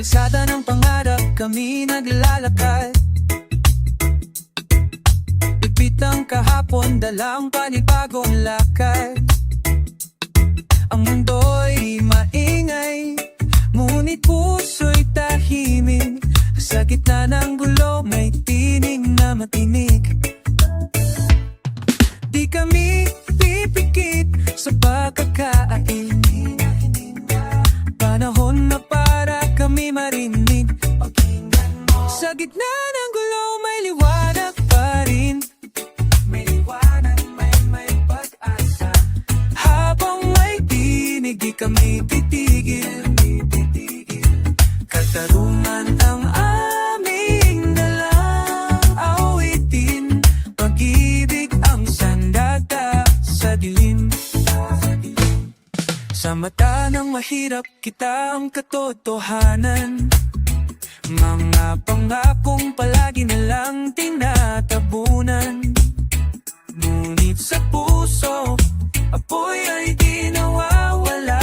kalsada ng pangarap kami naglalakad. Ipit ang kahapon, dalang panibagong lakad. Ang mundo'y maingay, ngunit puso'y tahimik. Sa gitna ng gulo may tinig na matinig. Di kami pipikit sa pagkakain. Panahon na para kami marinig. Sa gitna ng gulo may liwanag pa rin. May liwanag, may pag-asa. Habang may tinig, di kami titigil. Katarungan ang aming dalang awitin. Pag-ibig ang sandata sa dilim. Sa mata ng mahirap, kita ang katotohanan. Mga pangakong palagi nalang tinatabunan. Ngunit sa puso, apoy ay di nawawala.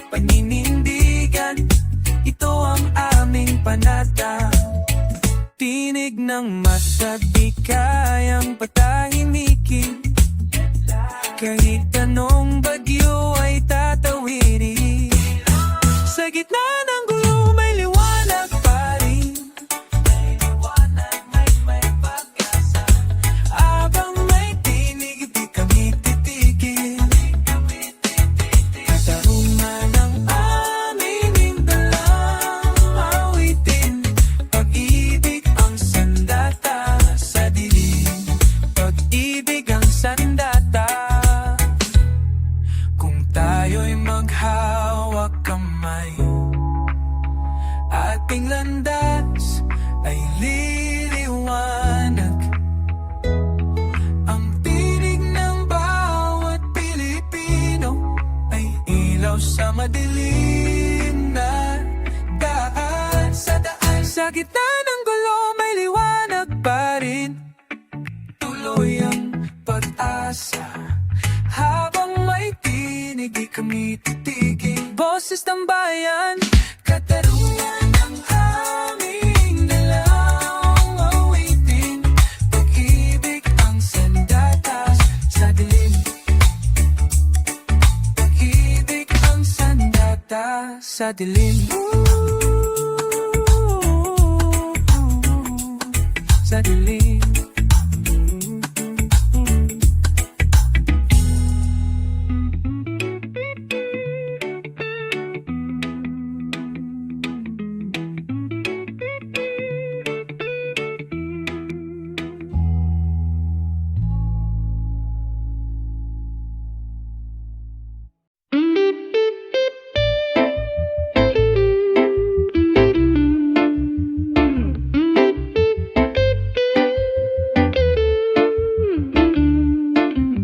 Paninindigan, ito ang aming panata. Tinig ng masabi kayang patahimikin. Kahit anong bagyo ay tatawirin. Sa gitna ng gulo may liwanag pa rin. May liwanag, may pag-asa. Habang may tinig, di kami titigil. Katarungan ang aming dalang awitin. Pag-ibig ang sandata sa dilim. Pag-ibig ang sandata. Kung tayo'y maghawak kamay, ating landas ay liliwanag. Ang tinig ng bawat Pilipino ay ilaw sa madilim na daan. Sa gitna ng gulo may liwanag pa rin. Tuloy ang pag-asa. Habang may tinig, di kami titigil. Boses ng bayan, katarungan ng aming dalang awitin. Pag-ibig ang sandatas sa dilim. Pag-ibig ang sandatas sa dilim. Sa dilim.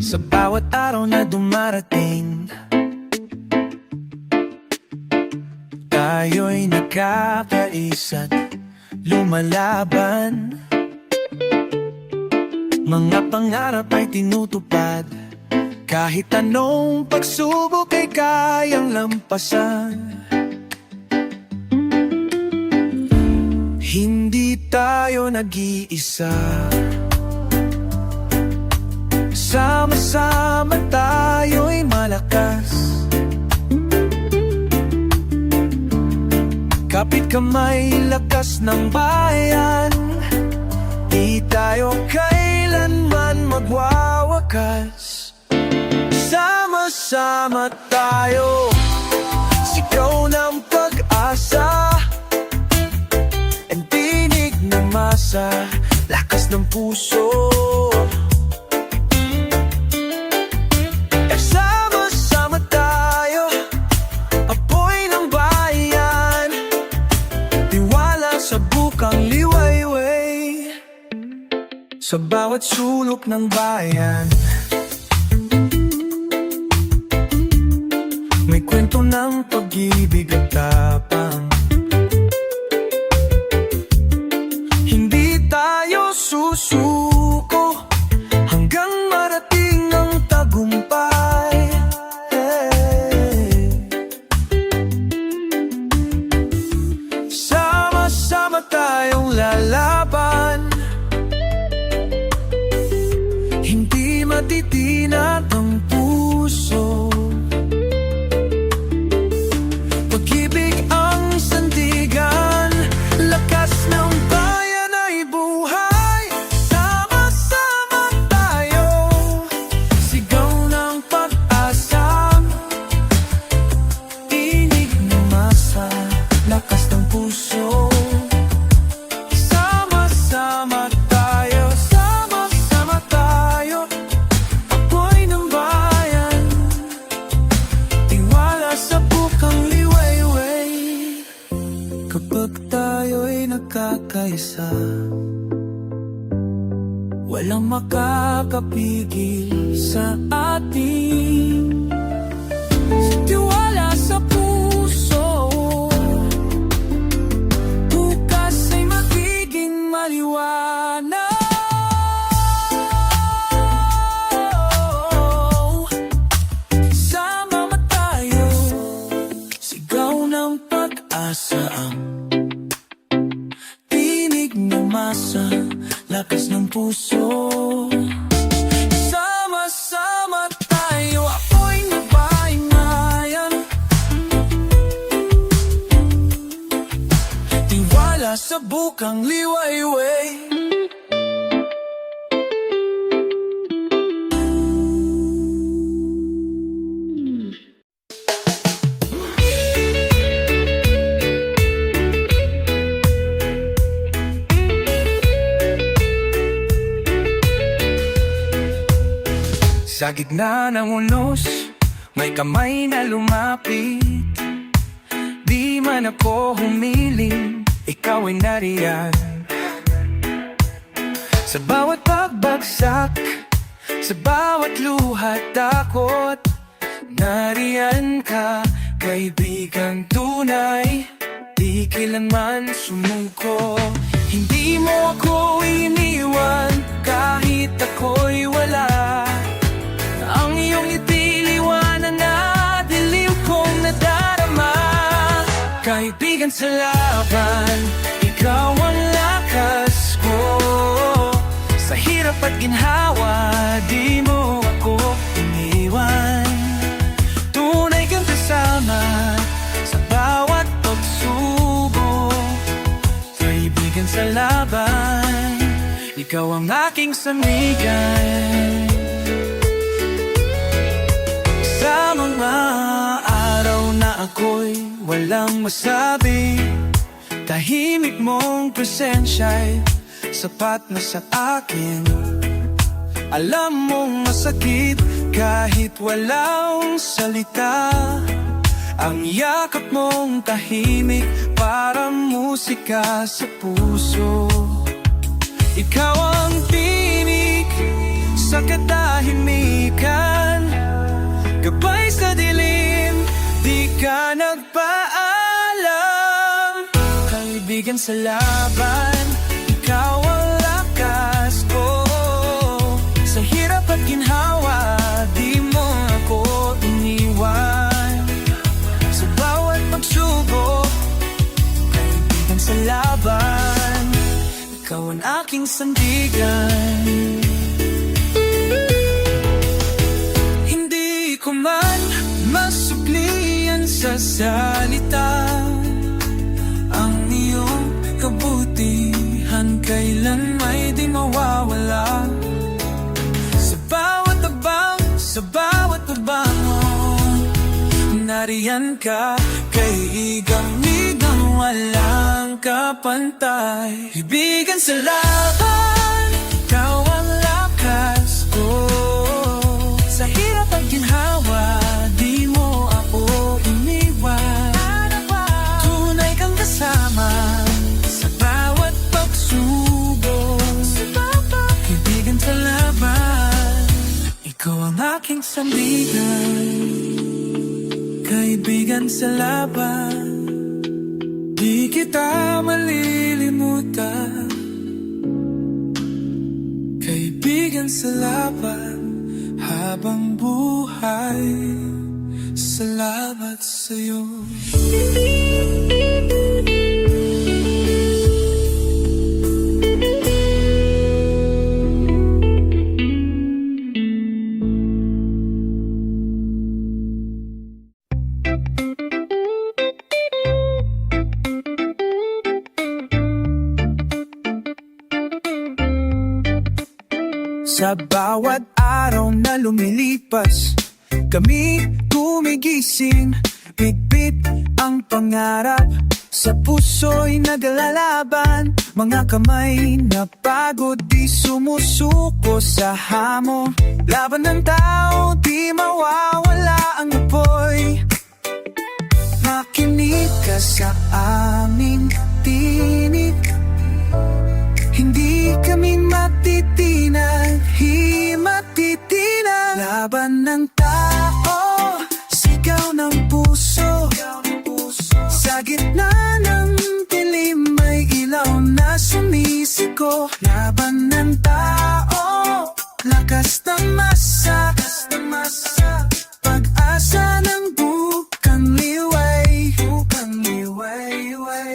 Sa bawat araw na dumarating, tayo'y nagkakaisa't lumalaban. Mga pangarap ay tinutupad. Kahit anong pagsubok ay kayang lampasan. Hindi tayo nag-iisa. Sama-sama tayo'y malakas. Kapit kamay, lakas ng bayan. Di tayo kailanman magwawakas. Sama-sama tayo, sigaw ng pag-asa. Ang tinig ng masa, lakas ng puso. Sama-sama tayo, apoy ng bayan. Tiwala sa bukang liwayway. Sa bawat sulok ng bayan, may kwento ng pag-ibig at tapang. Hindi tayo susuko hanggang marating ang tagumpay. walang makakapigil sa atin. Tiwala sa puso, bukas ay magiging maliwanag. Sama tayo, sigaw ng pag-asa ang tinig ng masa, lakas ng puso. Sama-sama tayo, ako'y napahingayan. Tiwala sa bukang liwayway. Sa gitna ng unos, may kamay na lumapit. Di man ako humiling, ikaw ay nariyan. Sa bawat pagbagsak, sa bawat luha at takot, nariyan ka, kaibigang tunay. Di kailanman sumuko. Hindi mo ako iniwan, kahit ako'y wala. Ang iyong itiliwanan na dilim kong nadarama. Kaibigan sa laban, ikaw ang lakas ko. Sa hirap at ginhawa, di mo ako iniwan. Tunay kang kasama sa bawat pagsubok. Kaibigan sa laban, ikaw ang aking sandigan. Sa mga araw na ako'y walang masabi, tahimik mong presensya'y sapat na sa akin. Alam mong masakit kahit walang salita. Ang yakap mong tahimik para musika sa puso. Ikaw ang tinig sa katahimikan, gabay sa dilim, di ka nagpaalam. Kaibigan sa laban, ikaw ang lakas ko. Sa hirap at ginhawa, di mo ako iniwan. Sa bawat pagsubok, kaibigan sa laban, ikaw ang aking sandigan. Ko man masuklian sa salita, ang iyong kabutihan kailan may di mawawala. Sa bawat abang, sa bawat pabangon, nariyan ka, kaibigan walang kapantay. Ibigan sa laban, ikaw ang lakas ko. Sa hirap at ginhawa, di mo ako iniwan. Tunay kang kasama sa bawat pagsubok. Kaibigan sa laban, ikaw ang aking sandigan. Kaibigan sa laban, di kita malilimutan. Kaibigan sa laban, habang buhay, salamat sa'yo. Sa bawat araw na lumilipas, kami gumigising, bitbit ang pangarap. Sa puso'y naglalaban, mga kamay na pagod, di sumusuko sa hamon. Laban ng tao, di mawawala ang apoy. Makinig ka sa aming tinig, hindi kami matitinag. Laban ng tao, sigaw ng puso. Sa gitna ng dilim may ilaw na sumisiko. Laban ng tao, lakas ng masa, pag-asa ng bukang liway.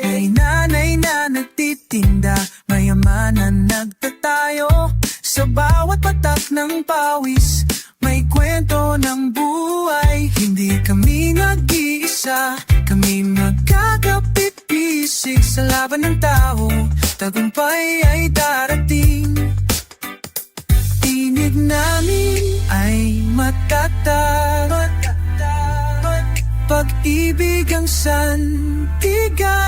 May nanay na nagtitinda, mayamanan nagtatayo. Sa bawat patak ng pawis, may kwento ng buhay. Hindi kami nag-iisa, kami magkakapit-bisig. Sa laban ng tao, tagumpay ay darating. Tinig namin ay matatag, pag-ibig ang sandigan.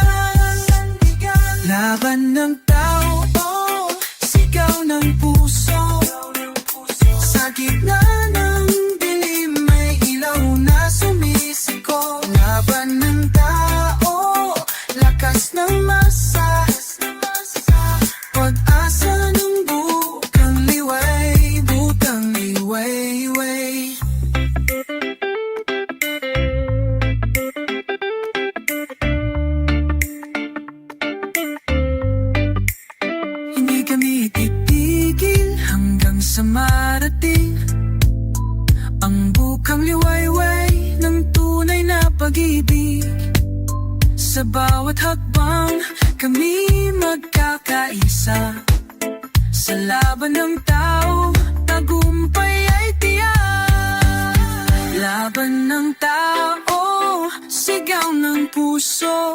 Laban ng tao, sigaw ng puso. Sa gitna ng dilim may ilaw na sumisiko. Laban ng tao, lakas ng masa, pag-asa ng bukang liway. Hindi kami titigil hanggang sa marating ang bukang liwayway ng tunay na pag-ibig. Sa bawat hakbang kami magkakaisa. Sa laban ng tao, tagumpay ay tiyak. Laban ng tao, sigaw ng puso.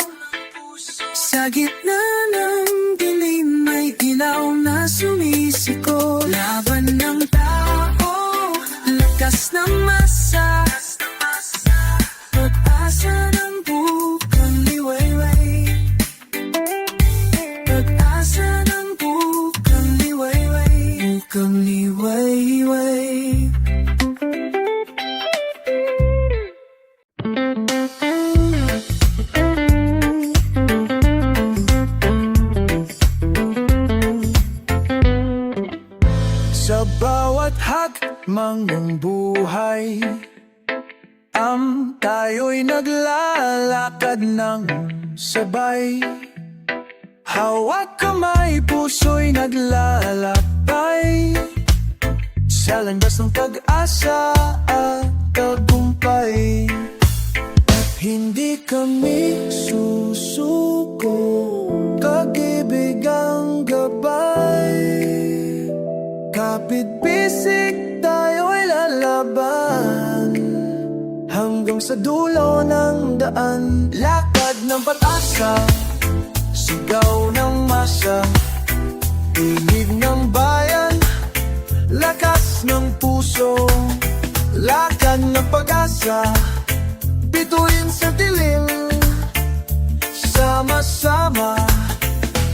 Sa gitna ng dilim may ilaw na sumisiko. Laban ng tao, lakas ng masa, pag-asa ng bukang liwayway. Pag-asa ng bukang liwayway. Bukang liwayway. Sa bawat hakbang ng buhay, tayo'y naglalakad ng sabay. Hawak kamay, puso'y naglalakbay. Sa landas ng pag-asa at tagumpay. At hindi kami susuko, pag-ibig ang gabay. Kapit-bisig tayo'y lalaban hanggang sa dulo ng daan. Lakad ng pag-asa, sigaw ng masa, tinig ng bayan, lakas ng puso. Lakad ng pag-asa, bituin sa dilim. Sama-sama,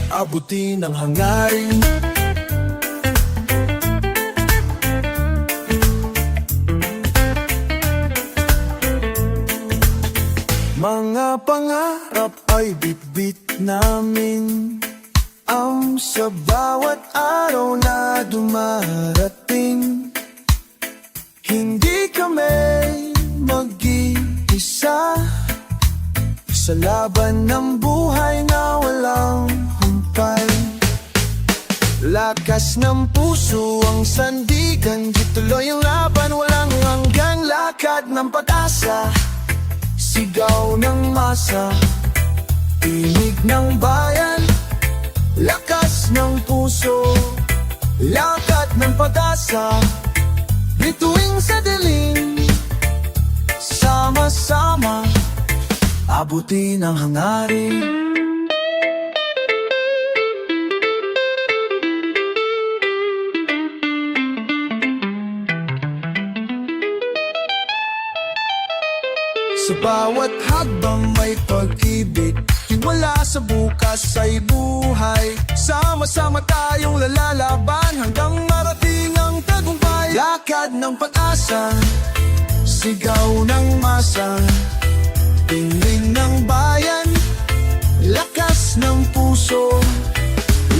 abutin ang hangarin. Mga pangarap ay bitbit namin, sa bawat araw na dumarating. Hindi kami mag-iisa sa laban ng buhay na walang humpay. Lakas ng puso ang sandigan, di tuloy ang laban, walang hanggan. Lakad ng pag-asa, sigaw ng masa, tinig ng bayan, lakas ng puso. Lakad ng pag-asa, bituin sa dilim. Sama-sama, abutin ang hangarin. Sa bawat hakbang may pag-ibig, tiwala sa bukas ay buhay. Sama-sama tayong lalalaban hanggang marating ang tagumpay. Lakad ng pag-asa, sigaw ng masa, tinig ng bayan, lakas ng puso.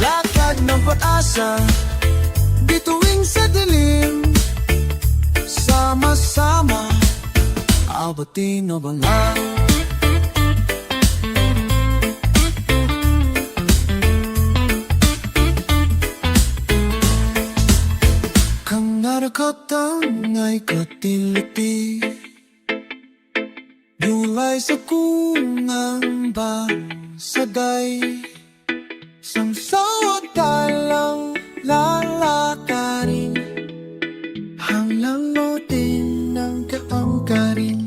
Lakad ng pag-asa, bituin sa dilim. Sa sama-sama, abatin o balang. Kang narakatan ay katiliti, Yulay sa kungang ba saday, Samsawat talang lalakarin, Hanglang lotin ng kaangkarin.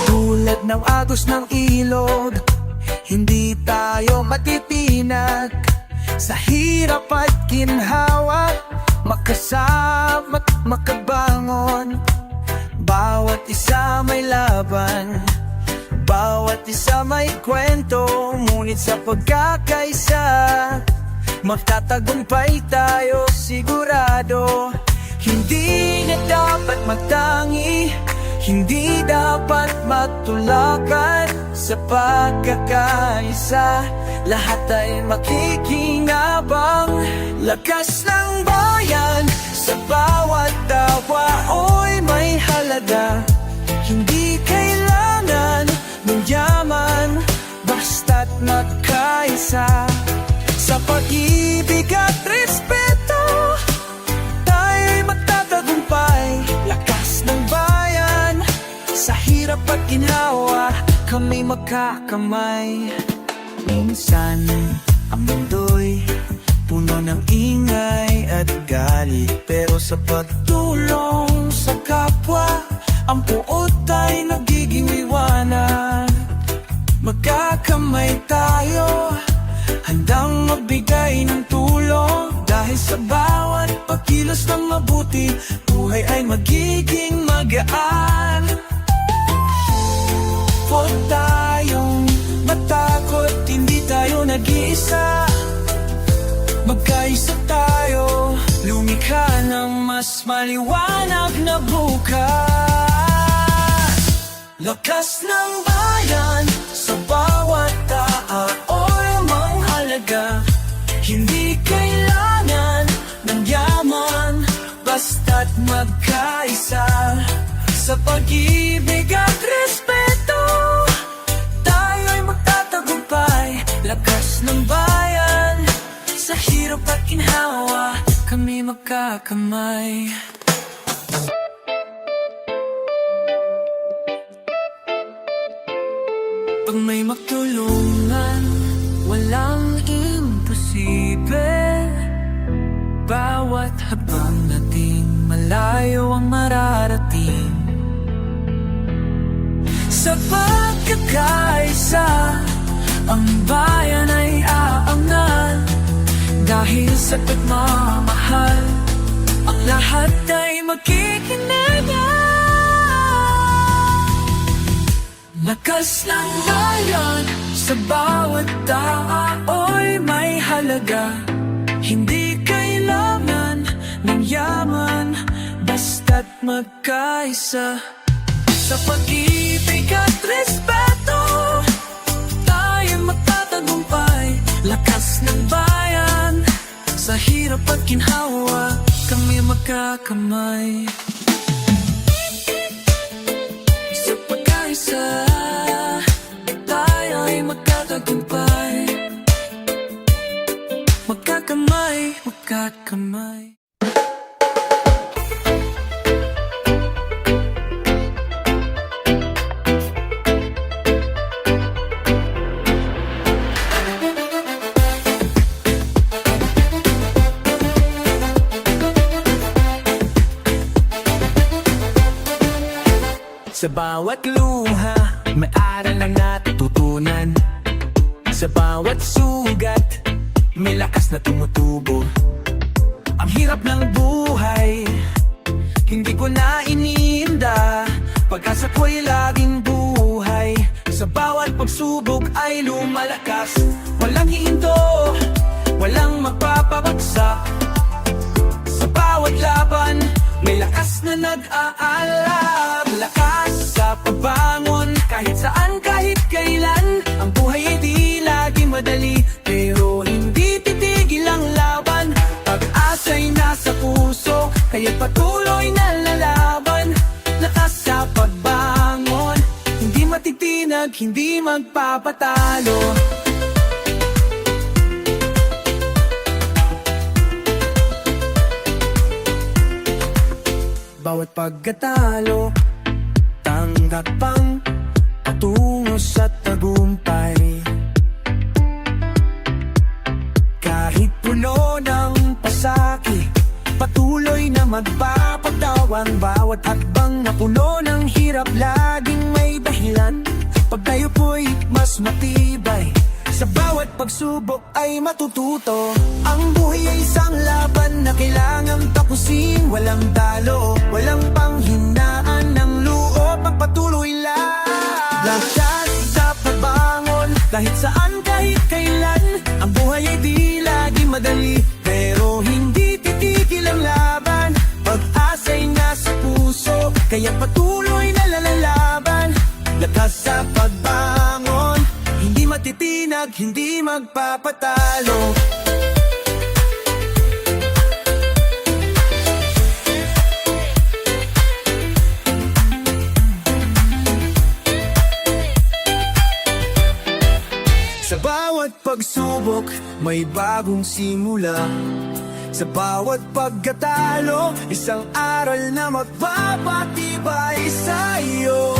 Tulad ng agos ng ilog, hindi tayo matitinag sa hirap at ginhawa, makasama't makabangon. Bawat isa may laban, bawat isa may kwento, ngunit sa pagkakaisa, magtatagumpay tayo sigurado. Hindi na dapat magtangi, hindi dapat matulakan sa pagkakaisa. Lahat ay makikinabang, lakas ng bayan sa bawat tawa, oy may halaga. Hindi kailangan ng yaman, basta't magkaisa. Sa pag-ibig at respeto, tayo'y magtatagumpay. Lakas ng bayan sa hirap at ginhawa, kami magkakamay. Minsan ang mundo'y puno ng ingay at galit, pero sa pagtulong sa kapwa, ang puot ay nagiging liwanag. Magkakamay tayo, handang magbigay ng tulong, dahil sa bawat pagkilos ng mabuti, buhay ay magiging magaan. Huwag tayong matakot, hindi tayo nag-iisa. Magkaisa tayo, lumikha ng mas maliwanag na bukas. Lakas ng bayan sa bawat tao'y manghalaga. Hindi kailangan ng yaman, basta't magkaisa. Sa pag-ibig at respeto, tayo'y magtatagumpay. Lakas ng bayan sa hirap at ginhawa, kami magkakamay. Pag may magtulungan, walang imposible. Bawat habang nating malayo ang mararating. Sa pagkakaisa, ang bayan ay aangal. Dahil sa pagmamahal, ang lahat ay magkikinabang. Lakas ng bayan sa bawat tao'y may halaga. Hindi kailangan ng yaman, basta't magkaisa. Sa pag-ibig at respeto, tayo magtatagumpay. Lakas ng bayan sa hirap at ginhawa, kami magkakamay. Sa pagkaisa, tayo'y magtatagumpay. Magkakamay, magkakamay. Sa bawat luha, may aral na natututunan. Sa bawat sugat, may lakas na tumutubo. Ang hirap ng buhay, hindi ko na iniinda. Pag-asa ko'y laging buhay, sa bawat pagsubok ay lumalakas. Walang hihinto, walang magpapabagsak. Sa bawat laban, may lakas na nag-aalab. Lakas sa pagbangon, kahit saan, kahit kailan. Ang buhay ay di lagi madali, pero hindi titigil ang laban. Pag-asa'y nasa puso, kaya patuloy na lalaban. Lakas sa pagbangon, hindi matitinag, hindi magpapatalo. Bawat pagkatalo, tanggap ang patungo sa tagumpay. Kahit puno ng pasaki, patuloy na magpapagtawan. Bawat hakbang na puno ng hirap, laging may dahilan. Pag tayo po'y mas matibay, sa bawat pagsubok ay matututo. Ang buhay ay isang laban na kailangang tapusin. Walang talo, walang panghinaan ng loob, magpatuloy lang. Lakas sa pagbangon, kahit saan, kahit kailan. Ang buhay ay di lagi madali, pero hindi titigil ang laban. Pag-asa'y nasa puso, kaya patuloy na lalaban. Lakas sa pagbangon, hindi matitinag, hindi magpapatalo. Sa bawat pagsubok, may bagong simula. Sa bawat pagkatalo, isang aral na magpapatibay sa'yo.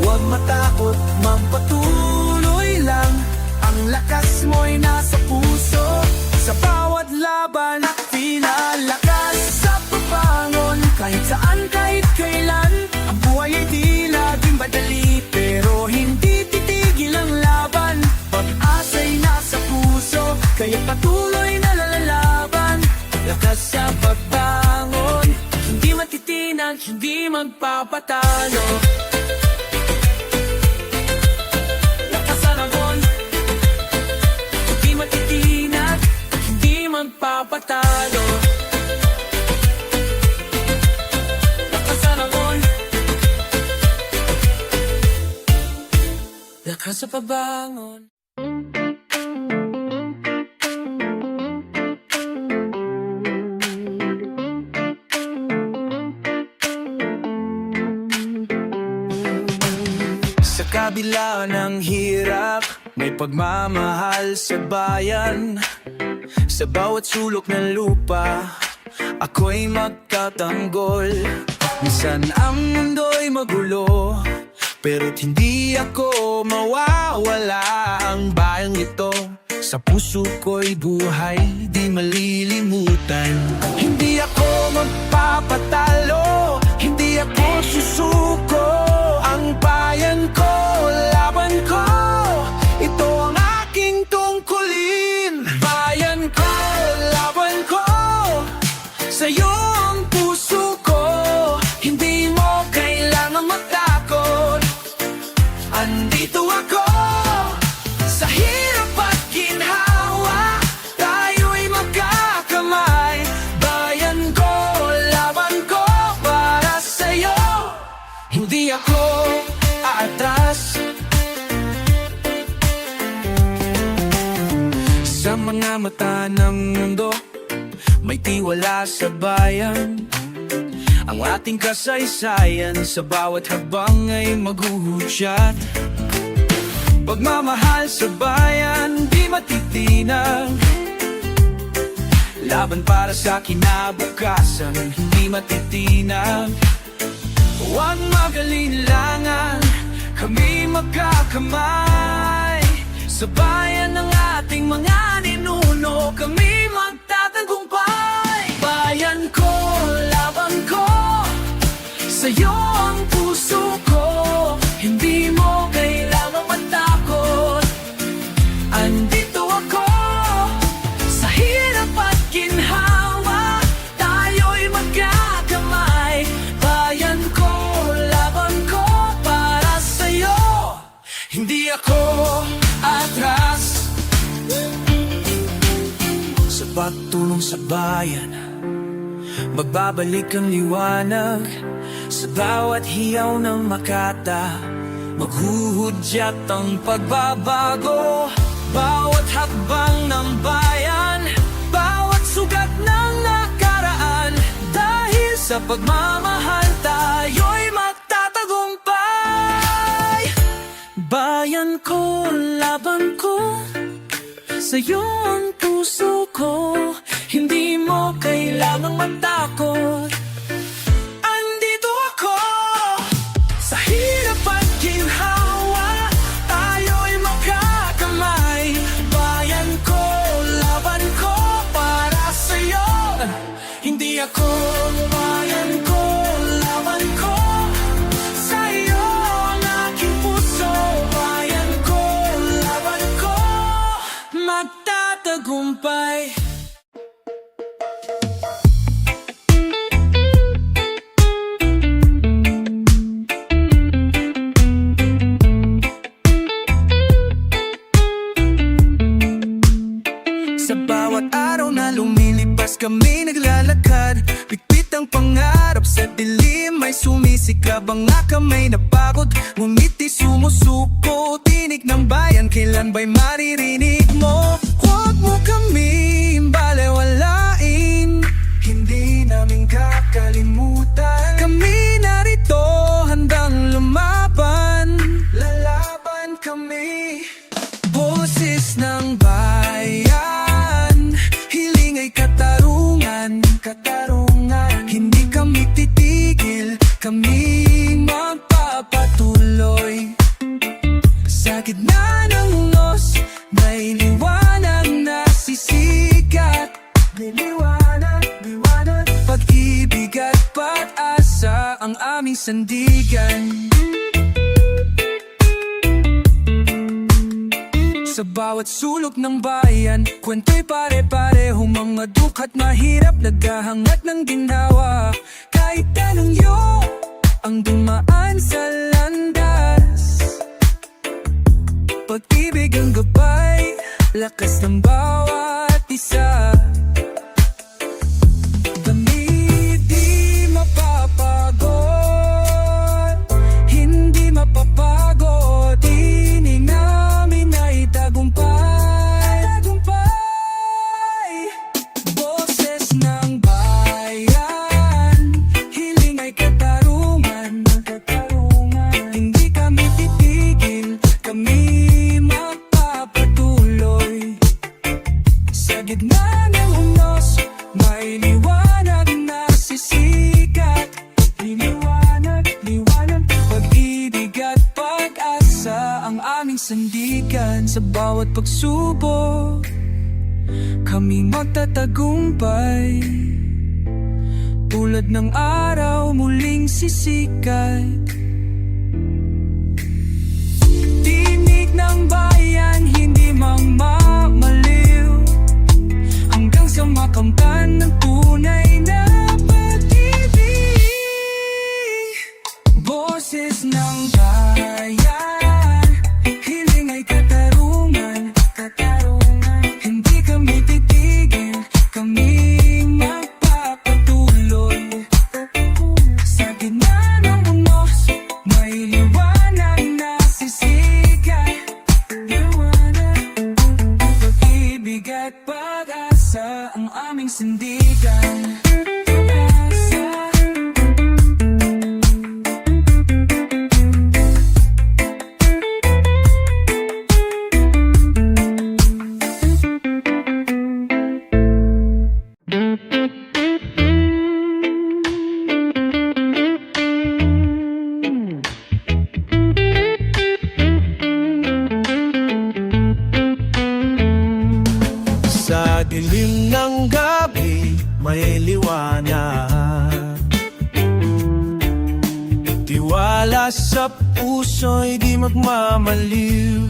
Huwag matakot, magpatuloy lang. Ang lakas mo'y nasa puso. Sa bawat laban, pinalakas sa pagbangon. Kahit saan, kahit kailan. Ang buhay ay di laging madali, pero hindi titigil ang laban. Pag-asa'y nasa puso, kaya patuloy na lalaban. Lakas sa pagbangon, hindi matitinag, hindi magpapatalo. Lakas sa laban, hindi matitinag, hindi magpapatalo. Lakas sa laban, lakas sa pagbangon. Sa kabila ng hirap, may pagmamahal sa bayan. Sa bawat sulok ng lupa, ako'y magtatanggol. Minsan ang mundo'y magulo, pero't hindi ako mawawala. Ang bayang ito, sa puso ko'y buhay, di malilimutan. Hindi ako magpapatalo, hindi ako susuko. Ang bayan ko, laban ko, ito ang aking tungkulin. Bayan ko, laban ko, sa'yo ang puso ko. Hindi mo kailangang matakot, andito ako. Sa hirap at ginhawa, tayo'y magkakamay. Bayan ko, laban ko, para sa'yo. Hindi ako aatras. Sa mga mata ng mundo, may tiwala sa bayan. Ang ating kasaysayan, sa bawat habang ay maghuhudyat. Pagmamahal sa bayan, di matitinag. Laban para sa kinabukasan, hindi matitinag. Huwag mag-alinlangan, kami magkakamay. Sa bayan ng ating mga ninuno, kami magtatagumpay. Bayan ko, laban ko, sa'yo ang puso ko. Hindi mo kailangang matakot, andito ako. Sa hirap at ginhawa, tayo'y magkakamay. tutulong sa bayan. Magbabalik ang liwanag sa bawat hiyaw ng Makata. Maghuhudyat ang pagbabago, bawat hakbang ng bayan, bawat sugat ng nakaraan. Dahil sa pagmamahal tayo'y magtatagumpay. Bayan ko, laban ko, sa'yo ang puso ko. Hindi mo kailangang matakot. Andito ako sa hirap at ginhawa. Tayo'y magkakamay. Bayan ko, laban ko para sa'yo. Hindi ako bayan ko, laban ko. Sa'yo ang aking puso. Bayan ko, laban ko. Magtatagumpay. Sa bawat araw na lumilipas kami naglalakad. Pigpit ang pangarap sa dilim, may sumisikab ang kamay na pagod. Ngumiti sumusuko, tinig ng bayan, kailan ba'y maririnig mo? Huwag mo kami balewalain, hindi namin kakalimutan. Kami narito handang lumaban, lalaban kami. Boses ng bayan, hiling ay katarungan, katarungan. Hindi kami titigil, kami magpapatuloy. Sa gitna ng unos, may liwanag na sisikat. May liwanag, liwanag. Pag-ibig at pag-asa ang aming sandigan. Sa bawat sulok ng bayan, kwento'y pare-pareho, mga duka't mahirap, naghahangat ng ginhawa. Kahit anong ang dumaan sa landas, pag-ibig ang gabay, lakas ng bawat isa. Kami di mapapagod, hindi mapapagod. Tinig namin ay tagumpay, tagumpay. Boses ng bayan, hiling ay katarungan, katarungan. Hindi kami titigil, kami magpapatuloy. Sa gitna ng unos, may liwanag na sisikat. Liwanag, liwanag. Pag-ibig at pag-asa ang aming sandigan. Sa bawat pagsubok, kami magtatagumpay. Tulad ng araw muling sisikat. Tinig ng bayan, hindi mamamaliw, hanggang sa makamtan ng tunay na pag-ibig. Boses ng bayan, hiling ay katarungan, katarungan. Hindi kami titigil, kami magpapatuloy. Sa gitna ng unos, may liwanag na sisikat. Liwanag, pag-ibig at pag-asa ang aming sandigan. Pag-asa. Sa dilim ng gabi, may liwanag. Tiwala sa puso'y di magmamaliw.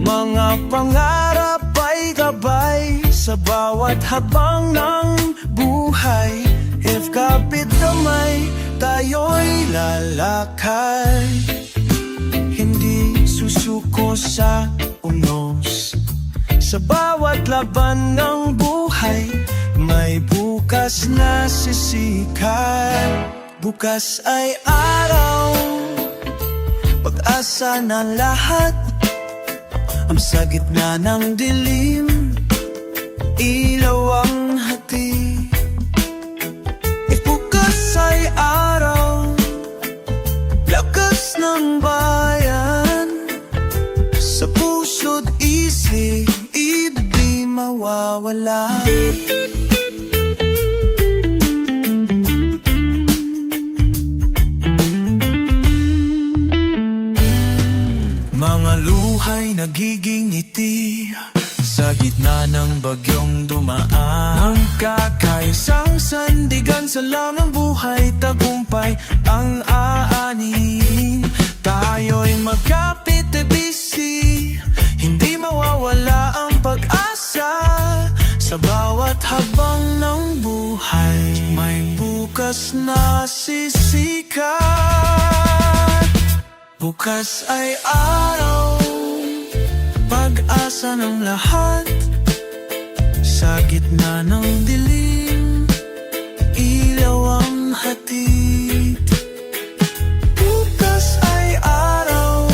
Mga pangarap ay gabay sa bawat habang ng buhay. If kapit kamay, tayo'y lalakay. Hindi susuko sa unos. Sa bawat laban ng buhay, may bukas na sisikat. Bukas ay araw, pag-asa ng lahat. Sa gitna ng dilim, ilaw ang hati. Bukas ay araw, lakas ng bayan. Sa puso't isip, di mawawala. Mga luhay nagiging ngiti sa gitna ng bagyong dumaan. Ang kakaisang sandigan sa lamang buhay, tagumpay ang aanin. Tayo'y magkapit-bisi, hindi mawawala ang pag-asa. Sa bawat habang ng buhay, may bukas na sisikat. Bukas ay araw, pag-asa ng lahat. Sa gitna ng dilim, ilaw ang hatid. Bukas ay araw,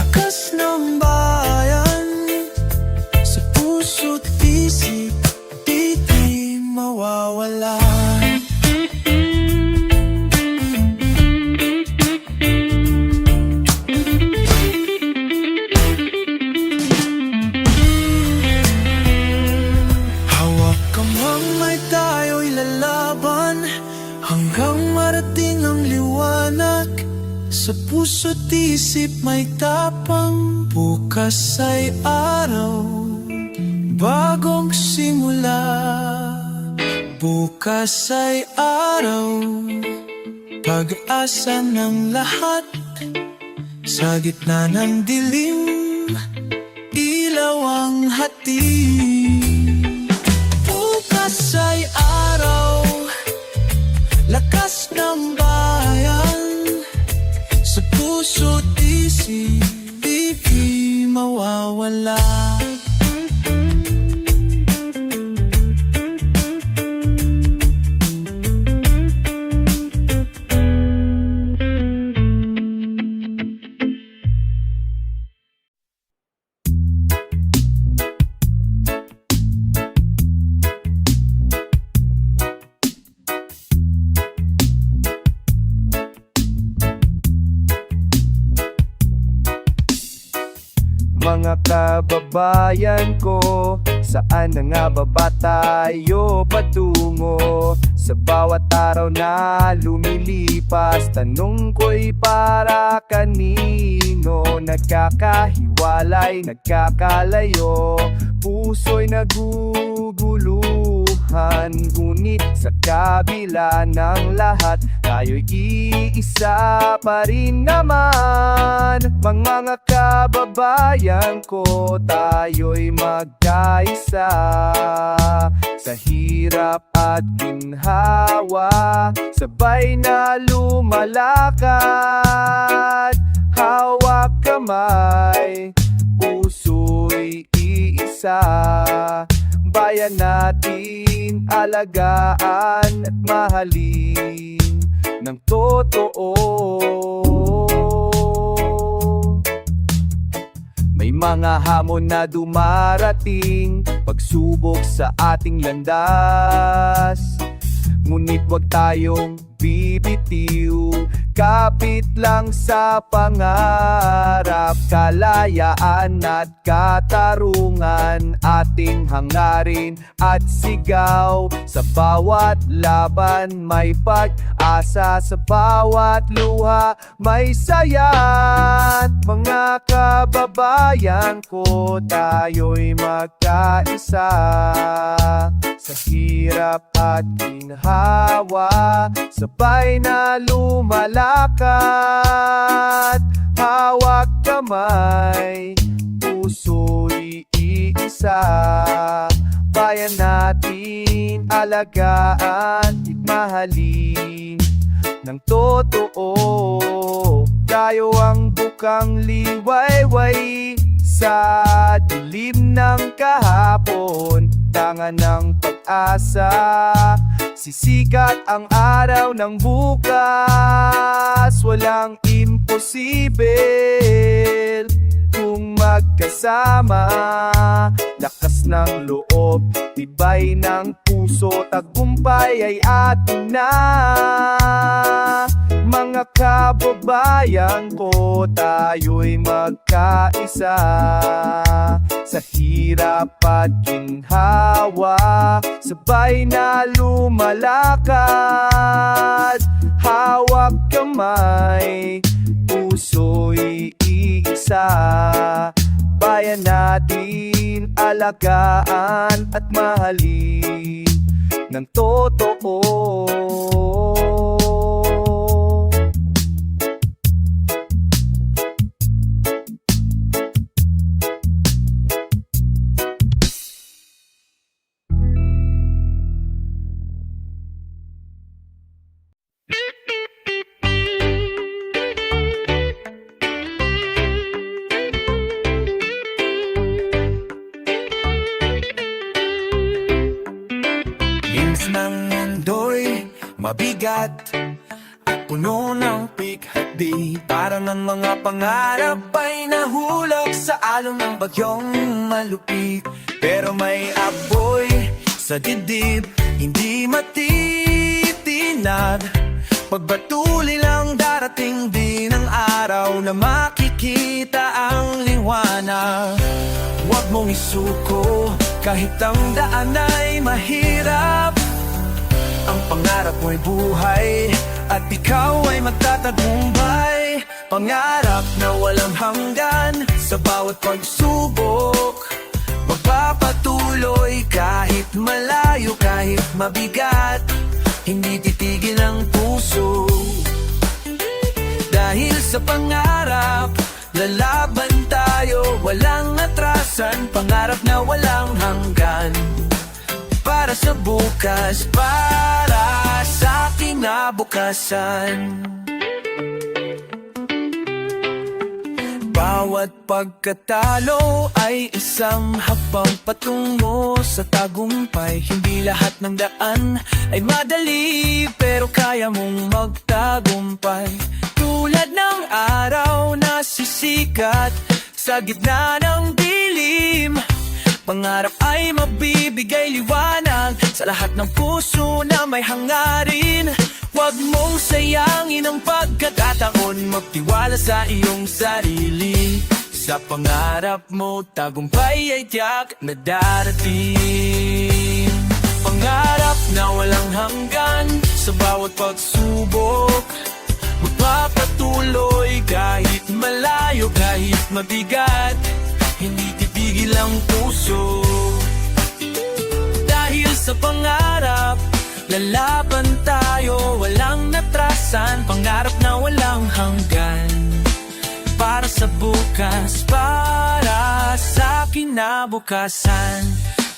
akas ng bayan. Sa puso't isip, di mawawala. Hanggang marating ang liwanag. Sa puso't isip may tapang. Bukas ay araw, bagong simula. Bukas ay araw, pag-asa ng lahat. Sa gitna ng dilim, ilaw ang hatid. Bukas ay araw, lakas ng bayan. Sa puso't isip, di mawawala. Mga kababayan ko, saan na nga ba tayo patungo? Sa bawat araw na lumilipas, tanong ko'y para kanino? Nagkakahiwalay, nagkakalayo, puso'y naguguluhan. Ngunit sa kabila ng lahat, tayo'y iisa pa rin naman. Mga kababayan ko, tayo'y magkaisa. Sa hirap at ginhawa, sabay na lumalakad. Hawak kamay, puso'y iisa. Bayan natin alagaan at mahalin ng totoo. May mga hamon na dumarating, pagsubok sa ating landas. Ngunit wag tayong bibitiw, kapit lang sa pangarap. Kalayaan at katarungan, ating hangarin at sigaw. Sa bawat laban may pag-asa, sa bawat luha may saya. Mga kababayan ko, tayo'y magkaisa. Sa hirap at ginhawa, sabay na lumalakad. Hawak kamay, puso'y iisa. Bayan natin alagaan at mahalin ng totoo. Tayo ang bukang liwayway Sa dilim ng kahapon, tangan ng pag-asa, sisikat ang araw ng bukas. Walang imposible kung magkasama. Lakas ng loob, tibay ng puso, tagumpay ay atin na. Mga kababayan ko, tayo'y magkaisa. Sa hirap at ginhawa, sabay na lumalakad. Hawak kamay, puso'y iisa. Bayan natin alagaan at mahalin ng totoo. Linis ng mundo'y mabigat at puno ng pighati. Parang ang mga pangarap ay nahulog sa alon ng bagyong malupit. Pero may apoy sa dibdib, hindi matitinag. Pagbatuli lang, darating din ang araw na makikita ang liwanag. Huwag mong isuko kahit ang daan ay mahirap. Ang pangarap mo'y buhay at ikaw ay magtatagumpay. Pangarap na walang hanggan sa bawat pagsubok. Magpapatuloy kahit malayo, kahit mabigat. Hindi titigil ang puso. Dahil sa pangarap, lalaban tayo, walang atrasan. Pangarap na walang hanggan. Para sa bukas, para sa kinabukasan. Bawat pagkatalo ay isang habang patungo sa tagumpay. Hindi lahat ng daan ay madali, pero kaya mong magtagumpay. Tulad ng araw na sisikat sa gitna ng dilim, pangarap ay mabibigay liwanag sa lahat ng puso na may hangarin. Huwag mong sayangin ang pagkakataon, magtiwala sa iyong sarili. Sa pangarap mo, tagumpay ay tiyak na darating. Pangarap na walang hanggan sa bawat pagsubok. Magpapatuloy kahit malayo, kahit mabigat. Hindi titigil ang puso. Dahil sa pangarap, lalaban tayo, walang natrasan. Pangarap na walang hanggan. Para sa bukas, para sa kinabukasan.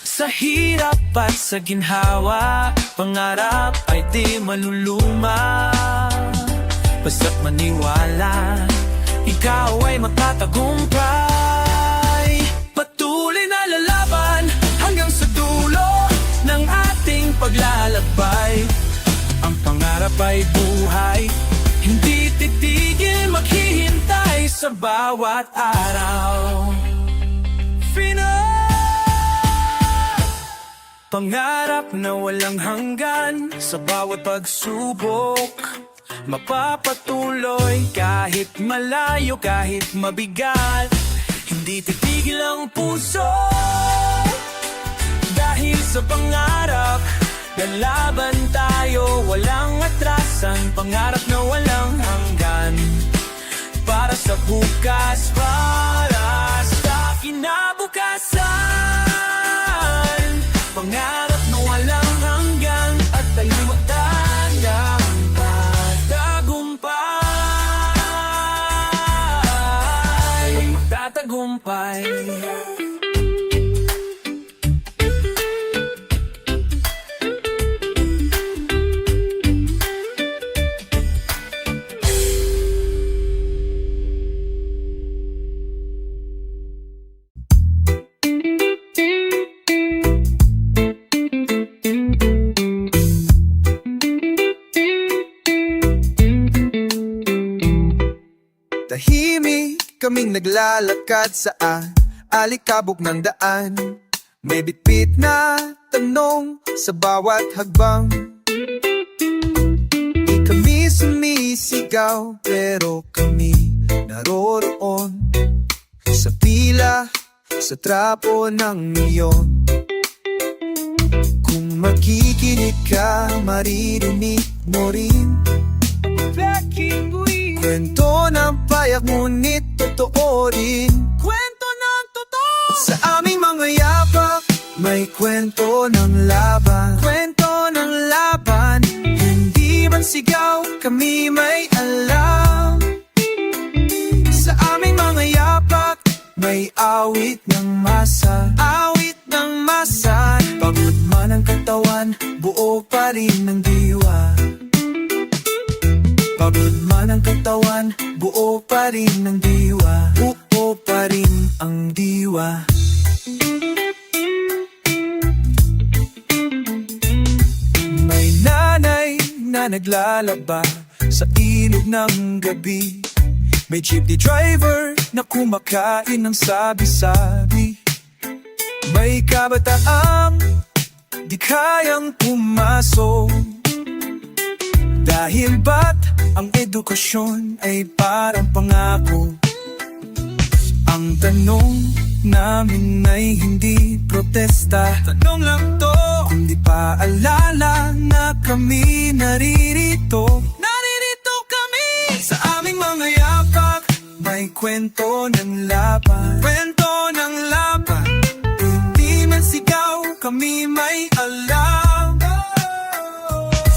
Sa hirap at sa ginhawa, pangarap ay di maluluma. Basta't maniwala, ikaw ay magtatagumpay. Patuloy na lalaban hanggang sa dulo ng ating paglalakbay. Ang pangarap ay buhay, hindi titigil, maghihintay sa bawat araw. Pangarap na walang hanggan sa bawat pagsubok. Mapapatuloy kahit malayo, kahit mabigat. Hindi titigil ang puso. Dahil sa pangarap, lalaban tayo, walang atrasan. Pangarap na walang hanggan. Para sa bukas, para sa kinabukasan. Pangarap na walang hanggan at tayo'y magtatagumpay. Magtatagumpay. kaming naglalakad sa alikabok ng daan. May bitbit na tanong sa bawat hagbang. Di kami sumisigaw pero kami naroroon sa pila, sa trapo ng neon. Kung makikinig ka, maririnig mo rin kwento ng payak ngunit totoo rin. Kwento ng totoo. Sa aming mga yapak, may kwento ng laban. Kwento ng laban. Hindi man sigaw, kami may alam. Sa aming mga yapak, may awit ng masa. Awit ng masa. Pagod man ang katawan, buo pa rin ng diwa. Pagod man ang katawan, buo pa rin ang diwa. Buo pa rin ang diwa. May nanay na naglalaba sa ilog ng gabi. May jeepney driver na kumakain ng sabi-sabi. May kabataang di kayang pumasok. Dahil ba't ang edukasyon ay parang pangako? Ang tanong namin ay hindi protesta. Tanong lang to, kundi paalala na kami naririto. Naririto kami! Sa aming mga yapak, may kwento ng laban. Kwento ng laban. Hindi man sigaw, kami may alam.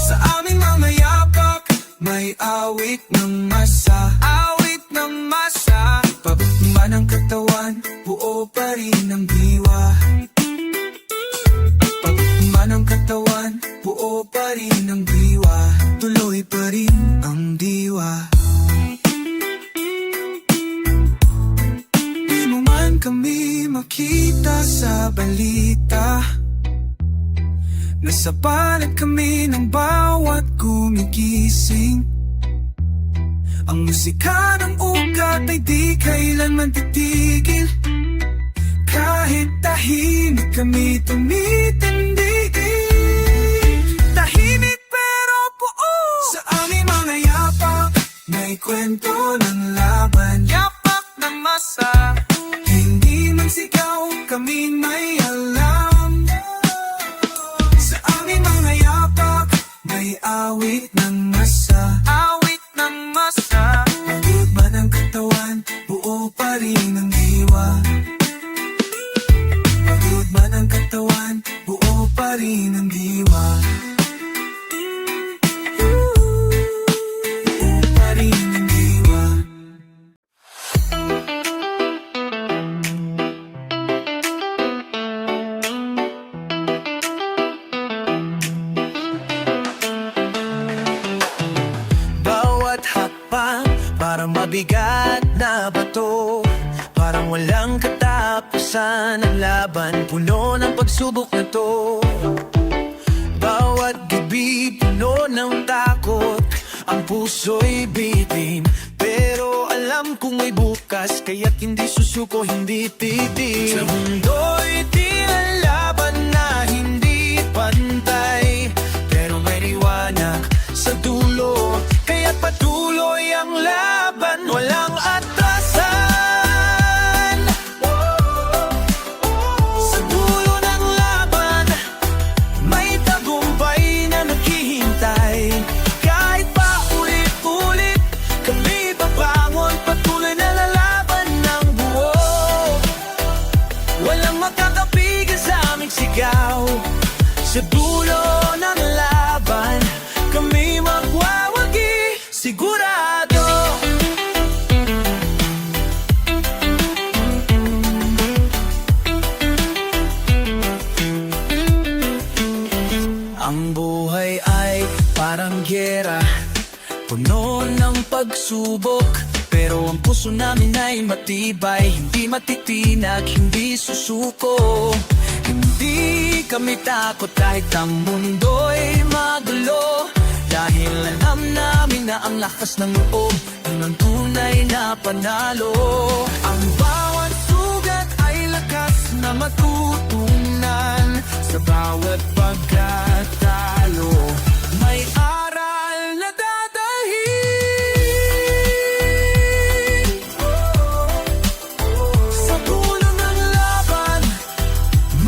Sa aming mga yapak, may awit ng masa. Awit ng masa. Pagod man ang katawan, buo pa rin ang diwa. Pagod man ang katawan, buo pa rin ang diwa. Tuloy pa rin ang diwa. Di mo man kami makita sa balita. Nasa palad kami ng bawat gumigising. Ang musika ng ugat ay di kailanman titigil. Kahit tahimik kami tumitindig. Tahimik pero buo. Sa aming mga yapak, may kwento ng laban. Yapak ng masa. Hindi man sigaw, kami may alam. Sa aming mga yapak, may awit ng masa. Awit ng masa. Pagod man ang katawan, buo pa rin ang diwa. Pagod man ang katawan, buo pa rin ang diwa. Buo pa rin ang diwa. Bawat hakbang, parang mabigat na bato. Parang walang katapusan ang laban, puno ng pagsubok na to. Bawat gabi, puno ng takot, ang puso'y bitin. Pero alam kong may bukas, kaya't hindi susuko, hindi titig. Sa mundo'y tinalaban na hindi pantay, pero may liwanag sa dulo, kaya't patuloy ang laban, walang atrasan. Sa dulo ng laban, may tagumpay na naghihintay. Kahit pa ulit-ulit, kami babangon, patuloy na lalaban ng buo. Walang makakapigil sa aming sigaw. Sa dulo ng laban, kami magwawagi, sigurado. Ang buhay ay parang giyera, puno ng pagsubok. Pero ang puso namin ay matibay, hindi matitinag, hindi susuko. Hindi kami takot kahit ang mundo'y magulo, dahil alam namin na ang lakas ng loob ang nandun tunay na panalo. Ang bawat sugat ay lakas na matutunan. Sa bawat pagkatalo, may aral na dadalhin. Sa dulo ng laban,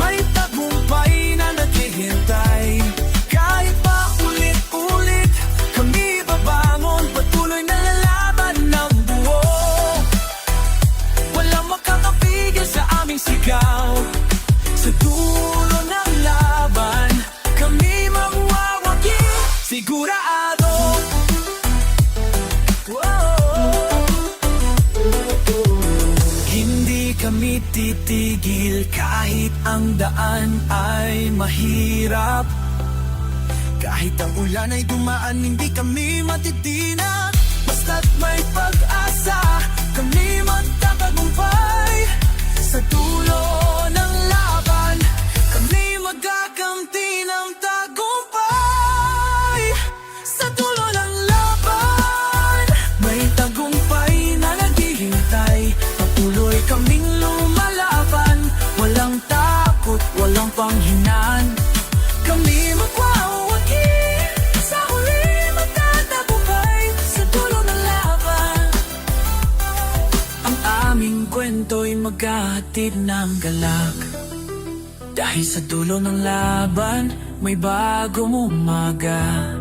may tagumpay na naghihintay. Kahit pa ulit-ulit, kami babangon, patuloy na lalaban ng buo. Walang makakapigil sa aming sigaw. Sa dulo ng laban, kami magwawagi, sigurado. Hindi kami titigil kahit ang daan ay mahirap. Kahit ang ulan ay dumaan, hindi kami matitinag. Basta't may pag-asa, kami magtatagumpay. Sa dulo ng laban, kami magagamti ng tagumpay. Sa dulo ng laban, may tagumpay na naghihintay. Patuloy kaming lumalaban, walang takot, walang panghinaan. Kami magwawagi, sa huli magtatagumpay. Sa dulo ng laban, ang aming kwento'y maghahatid ng galak. Dahil sa dulo ng laban, may bagong umaga.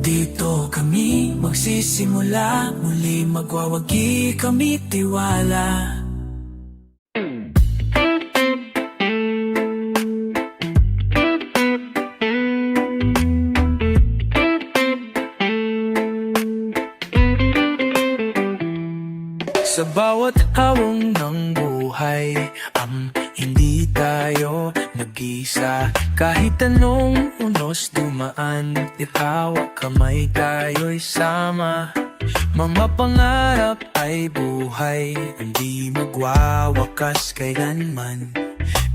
Dito kami magsisimula, muli magwawagi kami tiwala. Sa bawat hawong ng buhay, hindi tayo nag-isa. Kahit anong unos dumaan, hawak kamay tayo'y sama. Mga pangarap ay buhay, hindi magwawakas kailanman.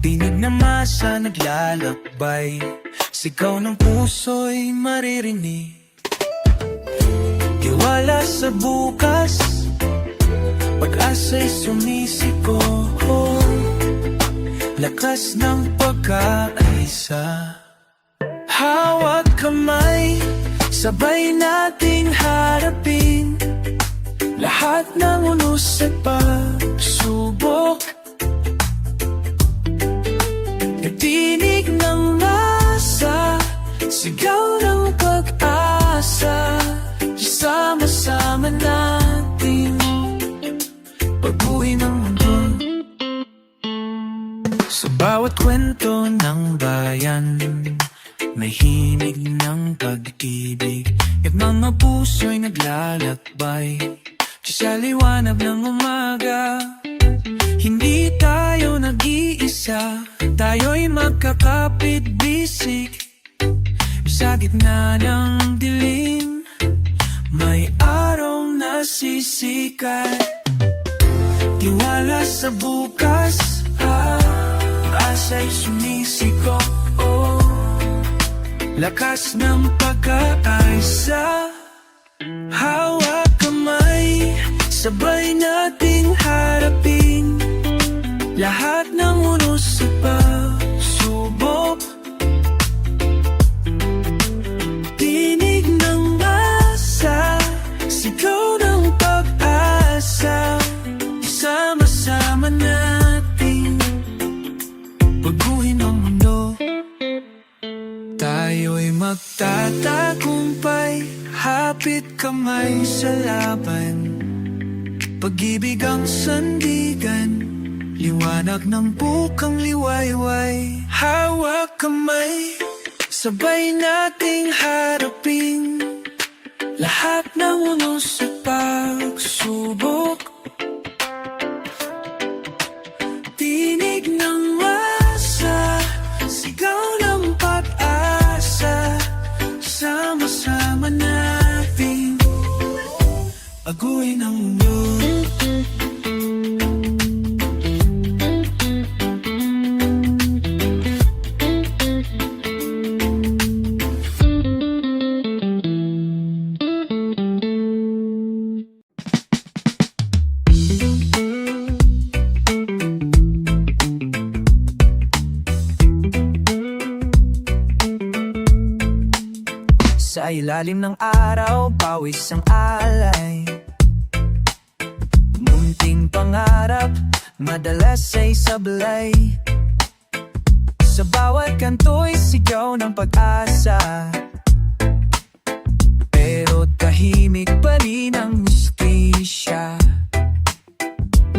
Tinig na masa naglalakbay, sigaw ng puso'y maririnig. Tiwala sa bukas, pag-asa'y sumisiko. Lakas ng pagkaisa, hawak kamay, sabay nating harapin lahat ng unos at pagsubok. Tinig ng masa, sigaw ng pag-asa. Sama-sama natin pag-uwi ng mundo. Sa bawat kwento ng bayan, may himig ng pag-ibig. At mga puso'y naglalakbay sa liwanag ng umaga. Hindi tayo nag-iisa, tayo'y magkakapit-bisig. Sa gitna ng dilim, may araw na sisikat. Tiwala sa bukas, asa'y sumisiko. Lakas ng pagkakaisa, hawak kamay, sabay nating harapin lahat ng unos at pagsubok. Tinig ng masa, sigaw ng pag-asa. Sama-sama natin pag-uwi ng mundo. Tayo'y magtatagumpay, hapit kamay sa laban. Pag-ibig ang sandigan, liwanag ng bukang liwayway. Hawak kamay, sabay nating harapin lahat ng unos at pagsubok. Tinig ng masa, sigaw ng pag-asa. Sama-sama natin pag-uwi ng mundo. Sa ilalim ng araw, pawis ang alay. Munting pangarap, madalas ay sablay. Sa bawat kanto'y sigaw ng pag-asa. Pero tahimik pa rin ang hustisya.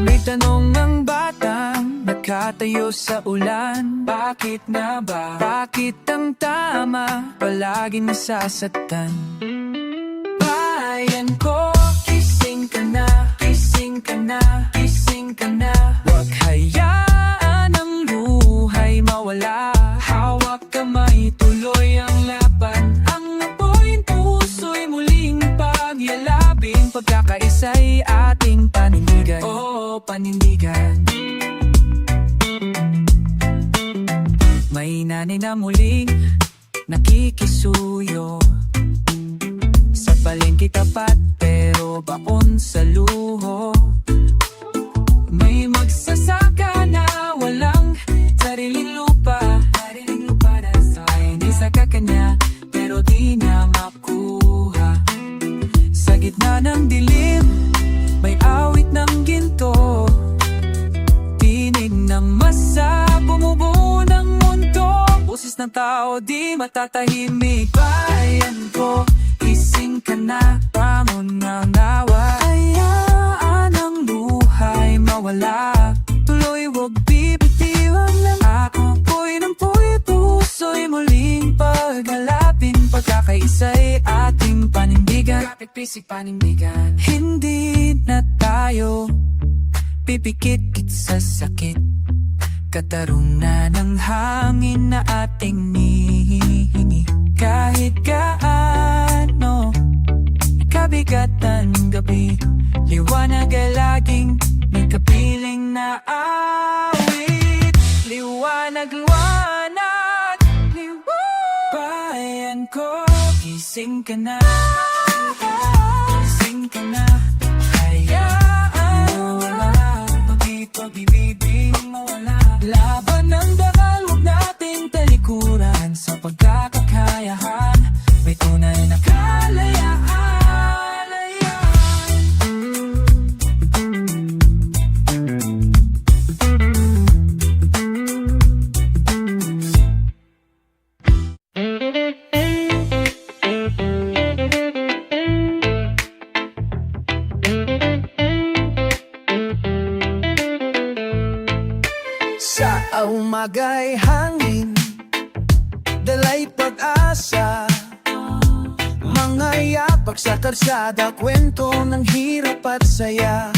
May tanong ang batang nakatayo sa ulan. Bakit nga ba? Bakit ang tama palaging nasasaktan? Bayan ko, gising ka na, gising ka na, gising ka na. Huwag hayaan ang buhay mawala. Hawak kamay, tuloy ang laban. Ang apoy, puso'y muling pagyalabing. Pagkakaisa'y ating panindigan. Oo, panindigan. May nanay na muling nakikisuyo sa palengke tapat pero baon sa luho. May magsasaka na walang sariling lupa na sa hindi sa kakanya pero di niya makuha. Sa gitna ng dilim may awit ng ginto. Tinig ng masa, bumubuo ng mundo. Boses ng tao di matatahimik. Bayan ko, gising ka na, pamon na nawa. Hayaan ang buhay mawala. Tuloy wag bibitiwan lang ako. Po'y ng po'y puso'y muling paghalapin. Pagkakaisa'y ating panindigan. Kapit-pisik panindigan. Hindi na tayo pipikit sa sakit. Kataruna ng hangin na ating nihingi. Kahit gaano kabigat ang gabi, liwanag ay laging may kapiling na awit. Liwanag, liwanag, liwanag. Bayan ko, gising ka na, gising ka na. Hayaan mawala, pag-ibig mawala. Laban ng dakal, huwag nating talikuran. Sa pagkakakayahan, may tunay na kalayaan. Sa umaga'y hangin, dalay pag-asa. Mga yapak sa karsada, kwento ng hirap at saya.